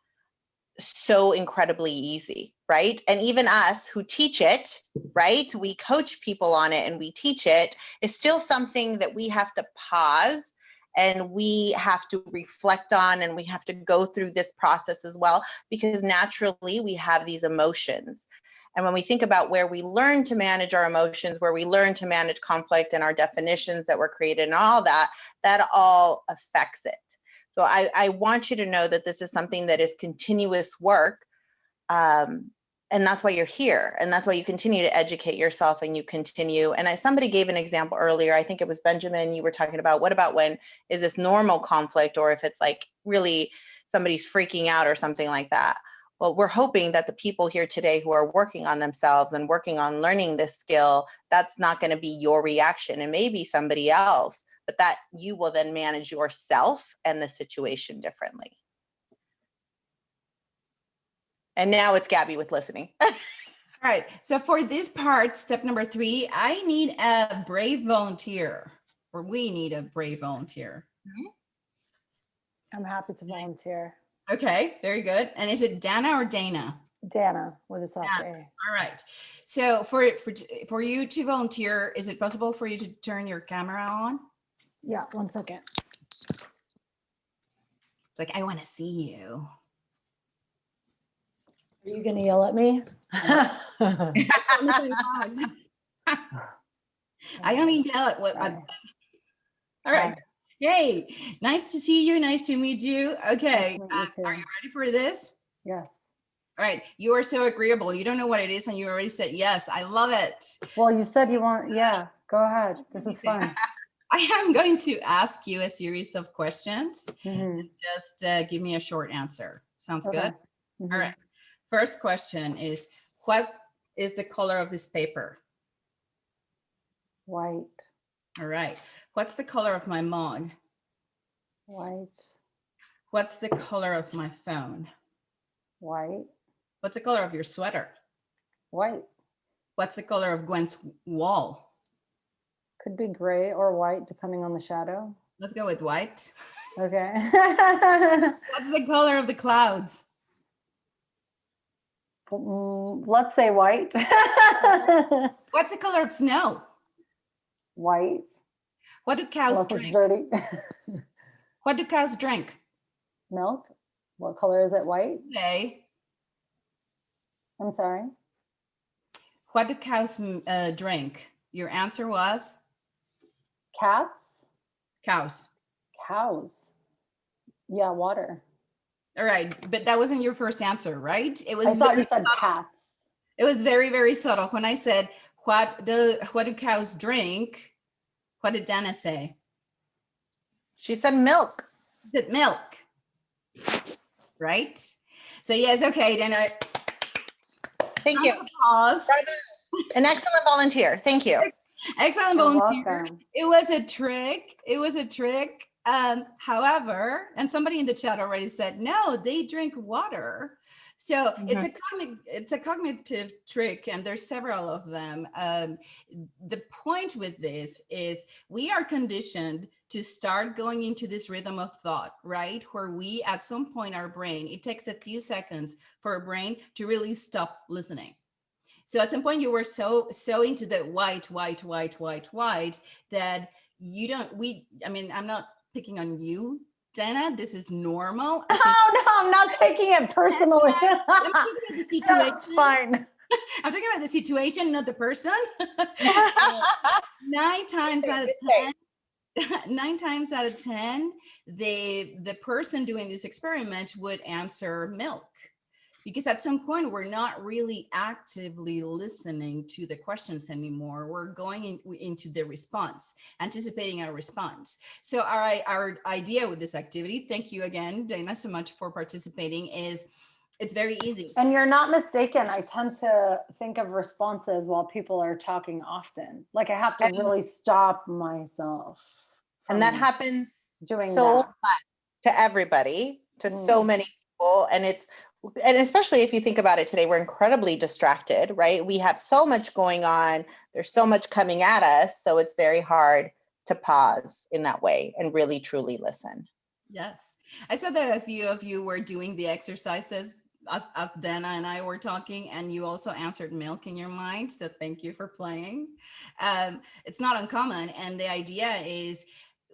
[SPEAKER 3] so incredibly easy, right? And even us who teach it, right? We coach people on it and we teach it, is still something that we have to pause and we have to reflect on, and we have to go through this process as well, because naturally we have these emotions. And when we think about where we learn to manage our emotions, where we learn to manage conflict and our definitions that were created and all that, that all affects it. So I want you to know that this is something that is continuous work. And that's why you're here. And that's why you continue to educate yourself, and you continue. And somebody gave an example earlier, I think it was Benjamin, you were talking about, what about when is this normal conflict, or if it's like really somebody's freaking out or something like that. Well, we're hoping that the people here today who are working on themselves and working on learning this skill, that's not going to be your reaction. It may be somebody else, but that you will then manage yourself and the situation differently. And now it's Gaby with listening.
[SPEAKER 4] All right. So for this part, step number 3, I need a brave volunteer, or we need a brave volunteer.
[SPEAKER 6] I'm happy to volunteer.
[SPEAKER 4] Okay, very good. And is it Dana or Dana?
[SPEAKER 6] Dana with a soft A.
[SPEAKER 4] All right. So for you to volunteer, is it possible for you to turn your camera on?
[SPEAKER 6] Yeah, 1 second.
[SPEAKER 4] It's like, I want to see you.
[SPEAKER 6] Are you gonna yell at me?
[SPEAKER 4] I only yell at what. All right. Hey, nice to see you. Nice to meet you. Okay.
[SPEAKER 6] Nice to meet you
[SPEAKER 4] Are you ready for this?
[SPEAKER 6] Yes.
[SPEAKER 4] All right. You are so agreeable. You don't know what it is, and you already said yes. I love it.
[SPEAKER 6] Well, you said you want, yeah, go ahead. This is fun.
[SPEAKER 4] I am going to ask you a series of questions.
[SPEAKER 6] Mhm.
[SPEAKER 4] Just give me a short answer. Sounds
[SPEAKER 6] Okay.
[SPEAKER 4] good?
[SPEAKER 6] Mhm.
[SPEAKER 4] All right. First question is, what is the color of this paper?
[SPEAKER 6] White.
[SPEAKER 4] All right. What's the color of my mug?
[SPEAKER 6] White.
[SPEAKER 4] What's the color of my phone?
[SPEAKER 6] White.
[SPEAKER 4] What's the color of your sweater?
[SPEAKER 6] White.
[SPEAKER 4] What's the color of Gwen's wall?
[SPEAKER 6] Could be gray or white, depending on the shadow.
[SPEAKER 4] Let's go with white.
[SPEAKER 6] Okay.
[SPEAKER 4] What's the color of the clouds?
[SPEAKER 6] Let's say white.
[SPEAKER 4] What's the color of snow?
[SPEAKER 6] White.
[SPEAKER 4] What do cows
[SPEAKER 6] Unless it's
[SPEAKER 4] drink?
[SPEAKER 6] dirty.
[SPEAKER 4] What do cows drink?
[SPEAKER 6] Milk. What color is it? White.
[SPEAKER 4] Say,
[SPEAKER 6] I'm sorry.
[SPEAKER 4] what do cows drink? Your answer was
[SPEAKER 6] Cats.
[SPEAKER 4] cows.
[SPEAKER 6] Cows. Yeah, water.
[SPEAKER 4] All right, but that wasn't your first answer, right? It was.
[SPEAKER 6] I thought
[SPEAKER 4] very
[SPEAKER 6] you said
[SPEAKER 4] subtle.
[SPEAKER 6] cats.
[SPEAKER 4] It was very, very subtle. When I said, what do cows drink? What did Dana say?
[SPEAKER 3] She said milk.
[SPEAKER 4] She said milk, right? So yes, okay, Dana.
[SPEAKER 3] Thank you.
[SPEAKER 4] Pause.
[SPEAKER 3] An excellent volunteer. Thank you.
[SPEAKER 4] Excellent
[SPEAKER 6] You're
[SPEAKER 4] volunteer.
[SPEAKER 6] welcome.
[SPEAKER 4] It was a trick. It was a trick. However, and somebody in the chat already said, no, they drink water. So it's a cognitive trick, and there's several of them. The point with this is we are conditioned to start going into this rhythm of thought, right? Where we, at some point, our brain, it takes a few seconds for our brain to really stop listening. So at some point you were so into the white that you don't, I mean, I'm not picking on you, Dana, this is normal.
[SPEAKER 6] Oh no, I'm not taking it personally.
[SPEAKER 4] The situation.
[SPEAKER 6] That's fine.
[SPEAKER 4] I'm talking about the situation, not the person. 9 times out of 10, 9 times out of 10, the person doing this experiment would answer milk. Because at some point, we're not really actively listening to the questions anymore. We're going into the response, anticipating our response. So our idea with this activity, thank you again, Dana, so much for participating, is it's very easy.
[SPEAKER 10] And you're not mistaken. I tend to think of responses while people are talking often. Like I have to really stop myself.
[SPEAKER 3] And that happens
[SPEAKER 10] doing
[SPEAKER 3] so
[SPEAKER 10] that.
[SPEAKER 3] much to everybody, to so many people. And especially if you think about it today, we're incredibly distracted, right? We have so much going on. There's so much coming at us. So it's very hard to pause in that way and really, truly listen.
[SPEAKER 4] Yes. I saw that a few of you were doing the exercises as Dana and I were talking, and you also answered milk in your mind. So thank you for playing. It's not uncommon. And the idea is,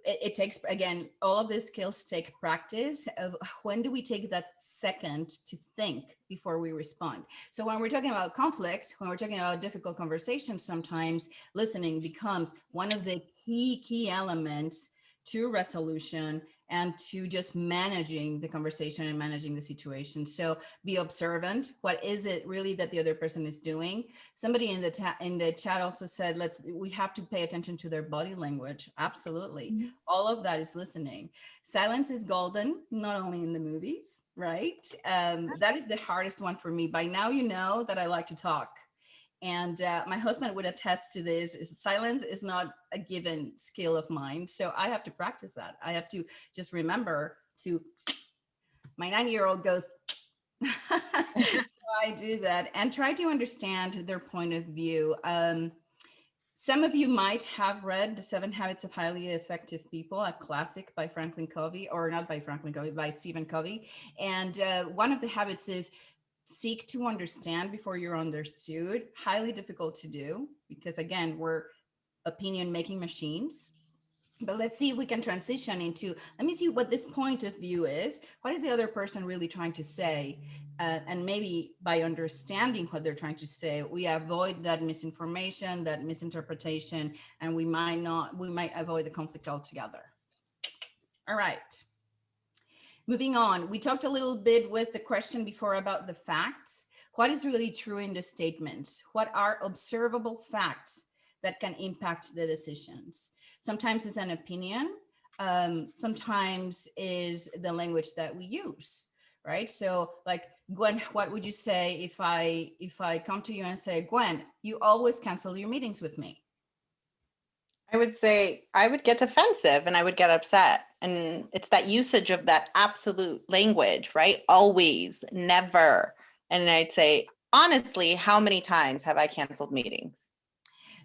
[SPEAKER 4] it takes, again, all of these skills take practice of when do we take that second to think before we respond. So when we're talking about conflict, when we're talking about difficult conversations, sometimes listening becomes one of the key elements to resolution and to just managing the conversation and managing the situation. So be observant. What is it really that the other person is doing? Somebody in the chat also said, we have to pay attention to their body language. Absolutely. Mm-hmm. All of that is listening. Silence is golden, not only in the movies, right? That is the hardest one for me. By now, you know that I like to talk. And my husband would attest to this. Silence is not a given skill of mine. So I have to practice that. I have to just remember to, my 9-year-old goes, so I do that and try to understand their point of view. Some of you might have read The 7 Habits of Highly Effective People, a classic by Franklin Covey, or not by Franklin Covey, by Stephen Covey. And one of the habits is seek to understand before you're understood. Highly difficult to do because, again, we're opinion making machines. But let's see if we can transition into, let me see what this point of view is. What is the other person really trying to say? And maybe by understanding what they're trying to say, we avoid that misinformation, that misinterpretation, and we might avoid the conflict altogether. All right. Moving on, we talked a little bit with the question before about the facts. What is really true in the statements? What are observable facts that can impact the decisions? Sometimes it's an opinion. Sometimes is the language that we use, right? So like, Gwen, what would you say if I come to you and say, Gwen, you always cancel your meetings with me?
[SPEAKER 3] I would say I would get defensive and I would get upset. And it's that usage of that absolute language, right? Always, never. And I'd say, honestly, how many times have I canceled meetings?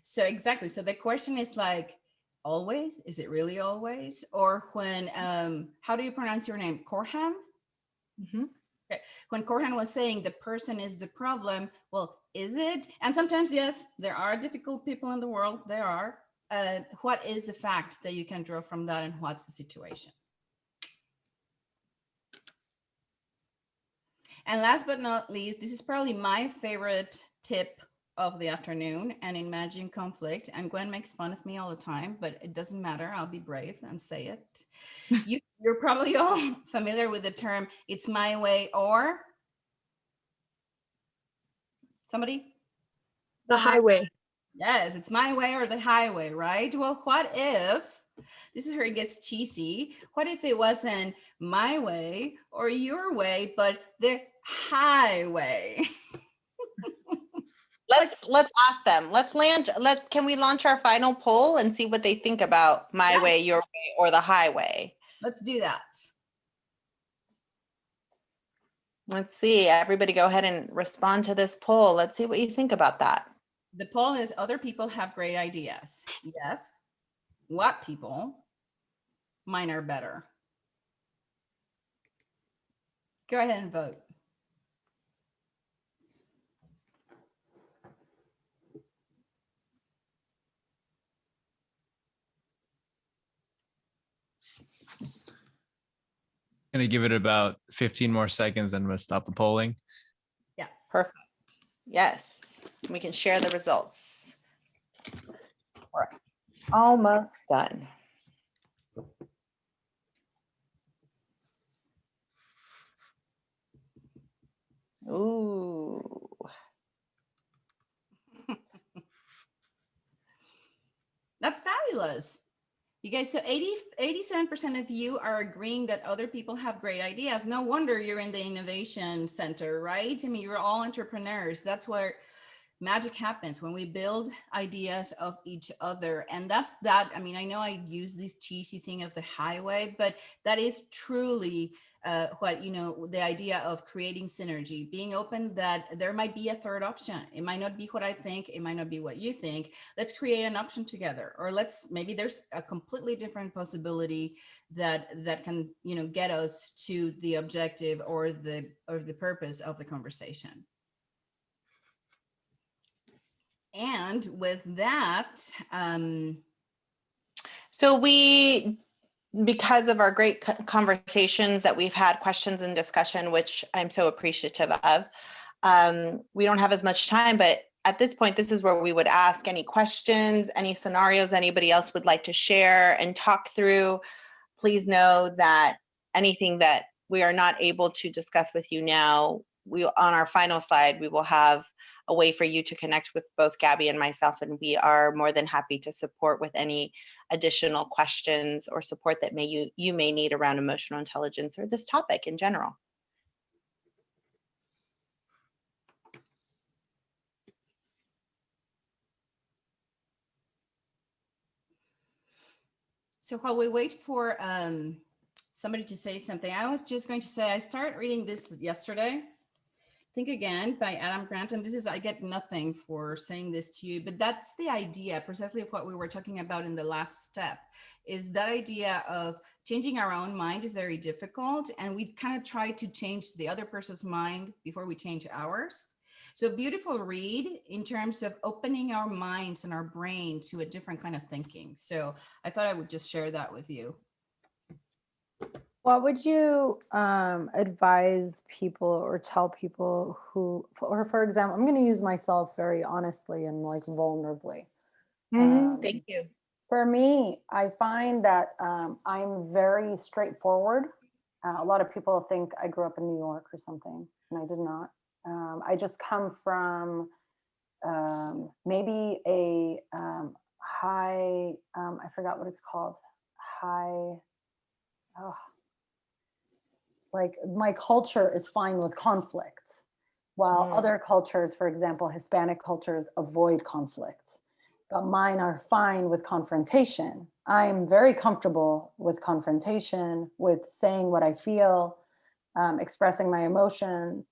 [SPEAKER 4] So exactly. So the question is like, always? Is it really always? Or when, how do you pronounce your name? Korhan?
[SPEAKER 3] Mm-hmm.
[SPEAKER 4] Okay. When Korhan was saying the person is the problem, well, is it? And sometimes, yes, there are difficult people in the world. There are. What is the fact that you can draw from that, and what's the situation? And last but not least, this is probably my favorite tip of the afternoon and in managing conflict. And Gwen makes fun of me all the time, but it doesn't matter. I'll be brave and say it. You're probably all familiar with the term, it's my way or? Somebody?
[SPEAKER 7] The highway.
[SPEAKER 4] Yes, it's my way or the highway, right? Well, what if, this is where it gets cheesy, what if it wasn't my way or your way, but the highway?
[SPEAKER 3] Let's ask them. Can we launch our final poll and see what they think about my way, your way, or the highway?
[SPEAKER 4] Let's do that.
[SPEAKER 3] Let's see. Everybody go ahead and respond to this poll. Let's see what you think about that.
[SPEAKER 4] The poll is other people have great ideas. Yes. What people? Mine are better. Go ahead and vote.
[SPEAKER 2] Gonna give it about 15 more seconds and we'll stop the polling.
[SPEAKER 4] Yeah.
[SPEAKER 3] Perfect. Yes. We can share the results. We're almost done. Ooh.
[SPEAKER 4] That's fabulous. You guys, so 87% of you are agreeing that other people have great ideas. No wonder you're in the innovation center, right? I mean, you're all entrepreneurs. That's where magic happens, when we build ideas of each other. And that's that. I mean, I know I use this cheesy thing of the highway, but that is truly what, you know, the idea of creating synergy, being open that there might be a third option. It might not be what I think. It might not be what you think. Let's create an option together, or maybe there's a completely different possibility that can, you know, get us to the objective or the purpose of the conversation. And with that,
[SPEAKER 3] so because of our great conversations that we've had, questions and discussion, which I'm so appreciative of, we don't have as much time, but at this point, this is where we would ask any questions, any scenarios anybody else would like to share and talk through. Please know that anything that we are not able to discuss with you now, on our final slide, we will have a way for you to connect with both Gaby and myself, and we are more than happy to support with any additional questions or support that you may need around emotional intelligence or this topic in general.
[SPEAKER 4] so while we wait for somebody to say something, I was just going to say, I started reading this yesterday, Think Again by Adam Grant. And this is, I get nothing for saying this to you, but that's the idea precisely of what we were talking about in the last step, is that idea of changing our own mind is very difficult. And we kind of try to change the other person's mind before we change ours. So beautiful read in terms of opening our minds and our brain to a different kind of thinking. So I thought I would just share that with you.
[SPEAKER 10] What would you advise people or tell people who, or for example, I'm going to use myself very honestly and like vulnerably.
[SPEAKER 3] Thank you.
[SPEAKER 10] For me, I find that I'm very straightforward. A lot of people think I grew up in New York or something, and I did not. I just come from maybe a high, I forgot what it's called, like my culture is fine with conflict, while other cultures, for example, Hispanic cultures, avoid conflict. But mine are fine with confrontation. I'm very comfortable with confrontation, with saying what I feel, expressing my emotions.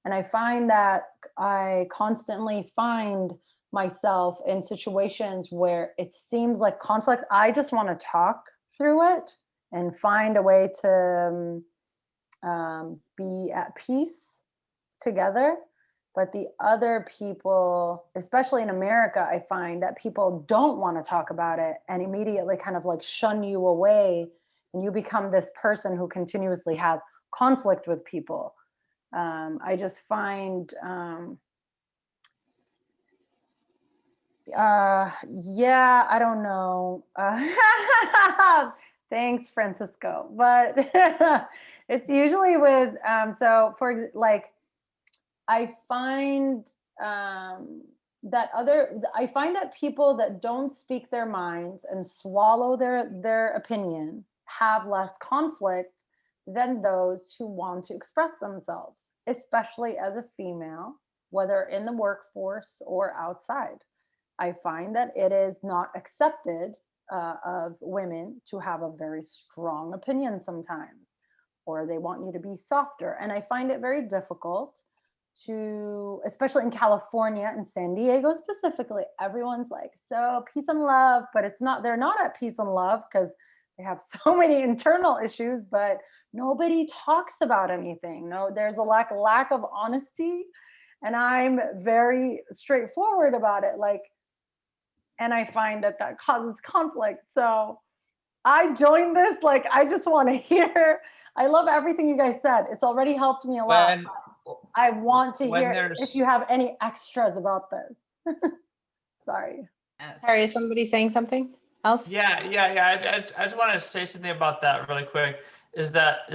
[SPEAKER 10] And I find that I constantly find myself in situations where it seems like conflict. I just want to talk through it and find a way to be at peace together. But the other people, especially in America, I find that people don't want to talk about it and immediately kind of like shun you away, and you become this person who continuously has conflict with people. I just find, yeah, I don't know. Thanks, Francisco. But it's usually with, so for like, I find that people that don't speak their minds and swallow their opinion have less conflict than those who want to express themselves, especially as a female, whether in the workforce or outside. I find that it is not accepted of women to have a very strong opinion sometimes, or they want you to be softer. And I find it very difficult to, especially in California and San Diego specifically, everyone's like, so peace and love, but it's not, they're not at peace and love because they have so many internal issues, but nobody talks about anything. No, there's a lack of honesty. And I'm very straightforward about it. Like, and I find that causes conflict. So I joined this, like, I just want to hear, I love everything you guys said. It's already helped me a lot. I want to hear if you have any extras about this. Sorry.
[SPEAKER 3] Sorry, is somebody saying something else?
[SPEAKER 9] Yeah. I just want to say something about that really quick. Is that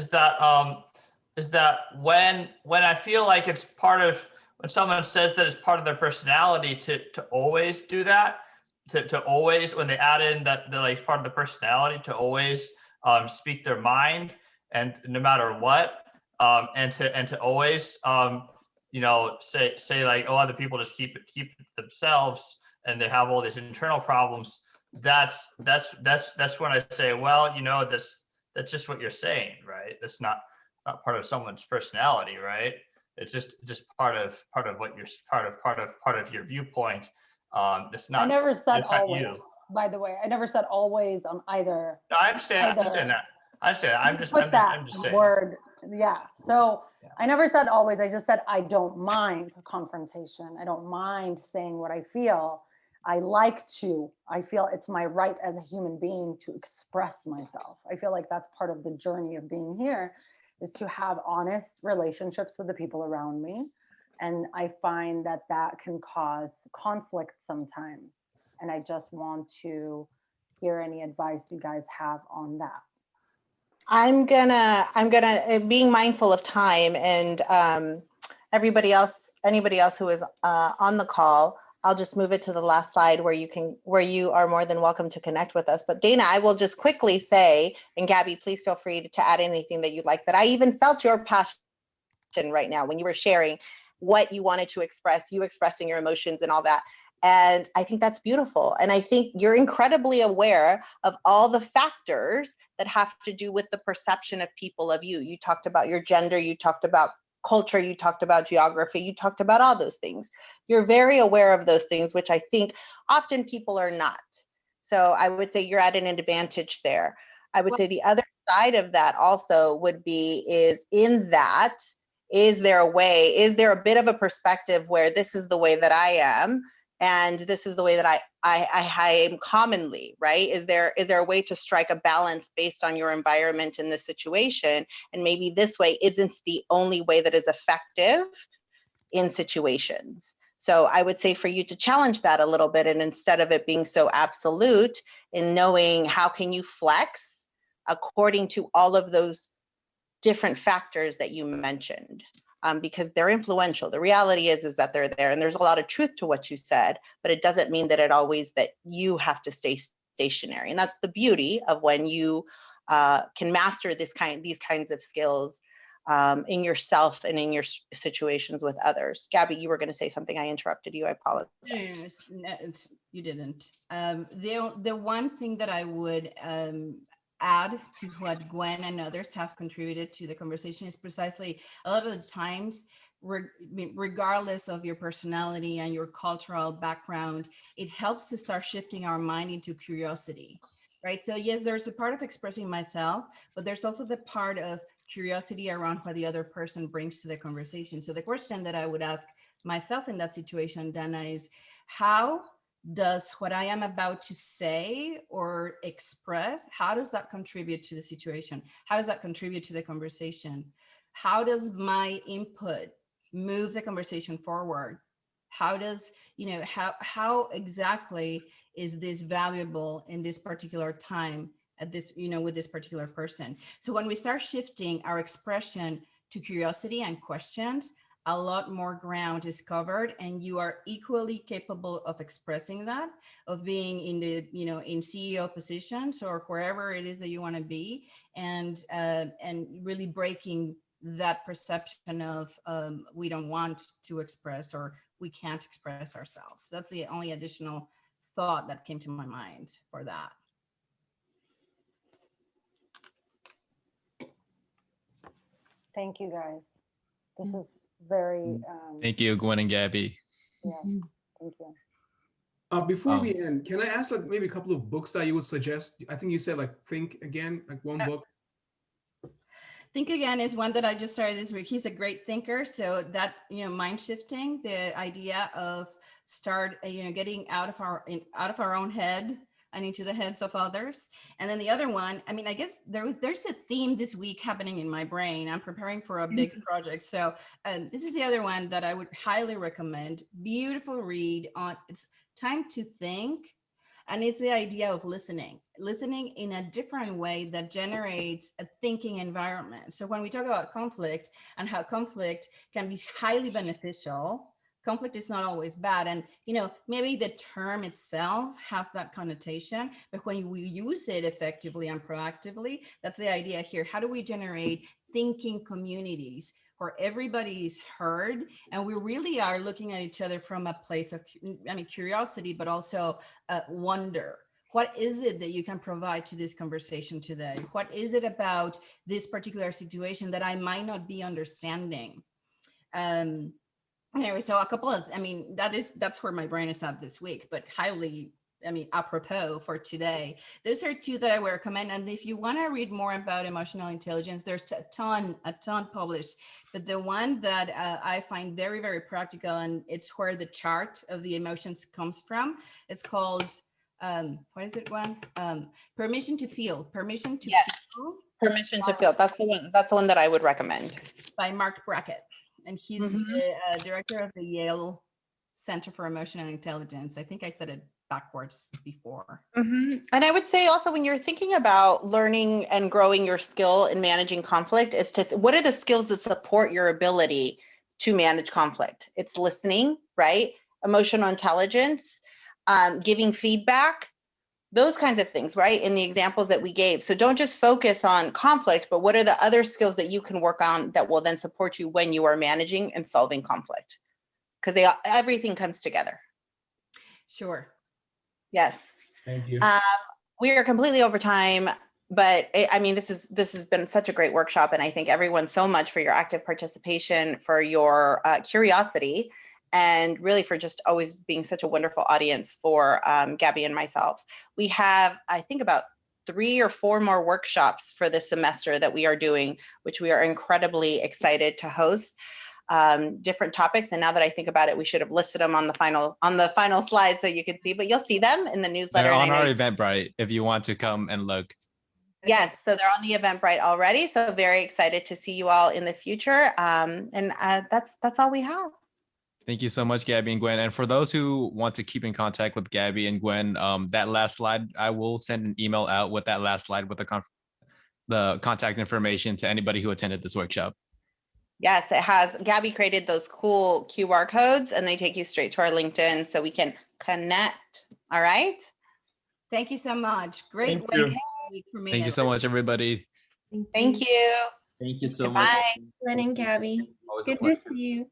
[SPEAKER 9] when I feel like it's part of, when someone says that it's part of their personality to always do that, to always, when they add in that like part of the personality to always speak their mind, and no matter what, and to always say like, oh, other people just keep it themselves and they have all these internal problems. That's when I say, well, that's just what you're saying, right? That's not part of someone's personality, right? It's just part of what you're part of your viewpoint. It's not.
[SPEAKER 10] I never said
[SPEAKER 9] it's not
[SPEAKER 10] always.
[SPEAKER 9] you.
[SPEAKER 10] By the way, I never said always on either.
[SPEAKER 9] No, I understand.
[SPEAKER 10] Either.
[SPEAKER 9] I understand that. I'm just saying.
[SPEAKER 10] Word. Yeah. So I never said always. I just said I don't mind confrontation. I don't mind saying what I feel. I feel it's my right as a human being to express myself. I feel like that's part of the journey of being here, is to have honest relationships with the people around me. And I find that can cause conflict sometimes. And I just want to hear any advice you guys have on that.
[SPEAKER 3] I'm gonna being mindful of time, and anybody else who is on the call, I'll just move it to the last slide where you are more than welcome to connect with us. But Dana, I will just quickly say, and Gaby, please feel free to add anything that you'd like, that I even felt your passion right now when you were sharing what you wanted to express, you expressing your emotions and all that. And I think that's beautiful. And I think you're incredibly aware of all the factors that have to do with the perception of people of you. You talked about your gender, you talked about culture, you talked about geography, you talked about all those things. You're very aware of those things, which I think often people are not. So I would say you're at an advantage there. I would say the other side of that also would be is there a bit of a perspective where this is the way that I am, and this is the way that I am commonly, right? Is there a way to strike a balance based on your environment in this situation? And maybe this way isn't the only way that is effective in situations. So I would say for you to challenge that a little bit, and instead of it being so absolute, in knowing how can you flex according to all of those different factors that you mentioned. Because they're influential. The reality is that they're there, and there's a lot of truth to what you said, but it doesn't mean that that you have to stay stationary. And that's the beauty of when you can master these kinds of skills in yourself and in your situations with others. Gaby, you were going to say something. I interrupted you. I apologize.
[SPEAKER 4] No, you didn't. The one thing that I would add to what Gwen and others have contributed to the conversation is precisely a lot of the times, regardless of your personality and your cultural background, it helps to start shifting our mind into curiosity, right? So yes, there's a part of expressing myself, but there's also the part of curiosity around what the other person brings to the conversation. So the question that I would ask myself in that situation, Dana, is how does what I am about to say or express, how does that contribute to the situation? How does that contribute to the conversation? How does my input move the conversation forward? How does, how exactly is this valuable in this particular time at this, with this particular person? So when we start shifting our expression to curiosity and questions, a lot more ground is covered, and you are equally capable of expressing that, of being in the, in CEO positions or wherever it is that you want to be, and really breaking that perception of we don't want to express or we can't express ourselves. That's the only additional thought that came to my mind for that.
[SPEAKER 10] Thank you, guys. This is very
[SPEAKER 2] Thank you, Gwen and Gaby.
[SPEAKER 10] yeah, thank you.
[SPEAKER 5] Before we end, can I ask maybe a couple of books that you would suggest? I think you said Think Again, one book.
[SPEAKER 4] Think Again is one that I just started this week. He's a great thinker. So that, mind shifting, the idea of getting out of our own head, and into the heads of others. And then the other one, I mean, I guess there's a theme this week happening in my brain. I'm preparing for a big project. So this is the other one that I would highly recommend. Beautiful read on It's Time to Think. And it's the idea of listening in a different way that generates a thinking environment. So when we talk about conflict and how conflict can be highly beneficial, conflict is not always bad. And, maybe the term itself has that connotation, but when we use it effectively and proactively, that's the idea here. How do we generate thinking communities where everybody is heard and we really are looking at each other from a place of, curiosity, but also wonder? What is it that you can provide to this conversation today? What is it about this particular situation that I might not be understanding? Anyway, so a couple of, that's where my brain is at this week, but highly, apropos for today. Those are two that I would recommend. And if you want to read more about emotional intelligence, there's a ton published. But the one that I find very, very practical, and it's where the chart of the emotions comes from. It's called, what is it one? Permission to Feel. Permission to Feel.
[SPEAKER 3] Permission to Feel. That's the one that I would recommend.
[SPEAKER 4] By Mark Brackett. And he's the director of the Yale Center for Emotional Intelligence. I think I said it backwards before.
[SPEAKER 3] And I would say also, when you're thinking about learning and growing your skill in managing conflict, is what are the skills that support your ability to manage conflict? It's listening, right? Emotional intelligence, giving feedback, those kinds of things, right? In the examples that we gave. So don't just focus on conflict, but what are the other skills that you can work on that will then support you when you are managing and solving conflict? Because everything comes together.
[SPEAKER 4] Sure.
[SPEAKER 3] Yes.
[SPEAKER 5] Thank you.
[SPEAKER 3] We are completely over time, but this has been such a great workshop, and I thank everyone so much for your active participation, for your curiosity, and really for just always being such a wonderful audience for Gaby and myself. We have, I think, about 3 or 4 more workshops for this semester that we are doing, which we are incredibly excited to host. Different topics, and now that I think about it, we should have listed them on the final slide so you can see, but you'll see them in the newsletter.
[SPEAKER 2] They're on our Eventbrite if you want to come and look.
[SPEAKER 3] Yes, so they're on the Eventbrite already, so very excited to see you all in the future. That's all we have.
[SPEAKER 2] Thank you so much, Gaby and Gwen. And for those who want to keep in contact with Gaby and Gwen, that last slide, I will send an email out with that last slide with the contact information to anybody who attended this workshop.
[SPEAKER 3] Yes, it has. Gaby created those cool QR codes, and they take you straight to our LinkedIn so we can connect. All right.
[SPEAKER 4] Thank you so much. Great
[SPEAKER 5] Thank you.
[SPEAKER 4] week for me.
[SPEAKER 2] Thank you so much, everybody.
[SPEAKER 3] Thank you.
[SPEAKER 8] Thank you so
[SPEAKER 3] Goodbye.
[SPEAKER 8] much.
[SPEAKER 11] Gwen and Gaby.
[SPEAKER 8] Always a
[SPEAKER 11] Good to
[SPEAKER 8] pleasure.
[SPEAKER 11] see you.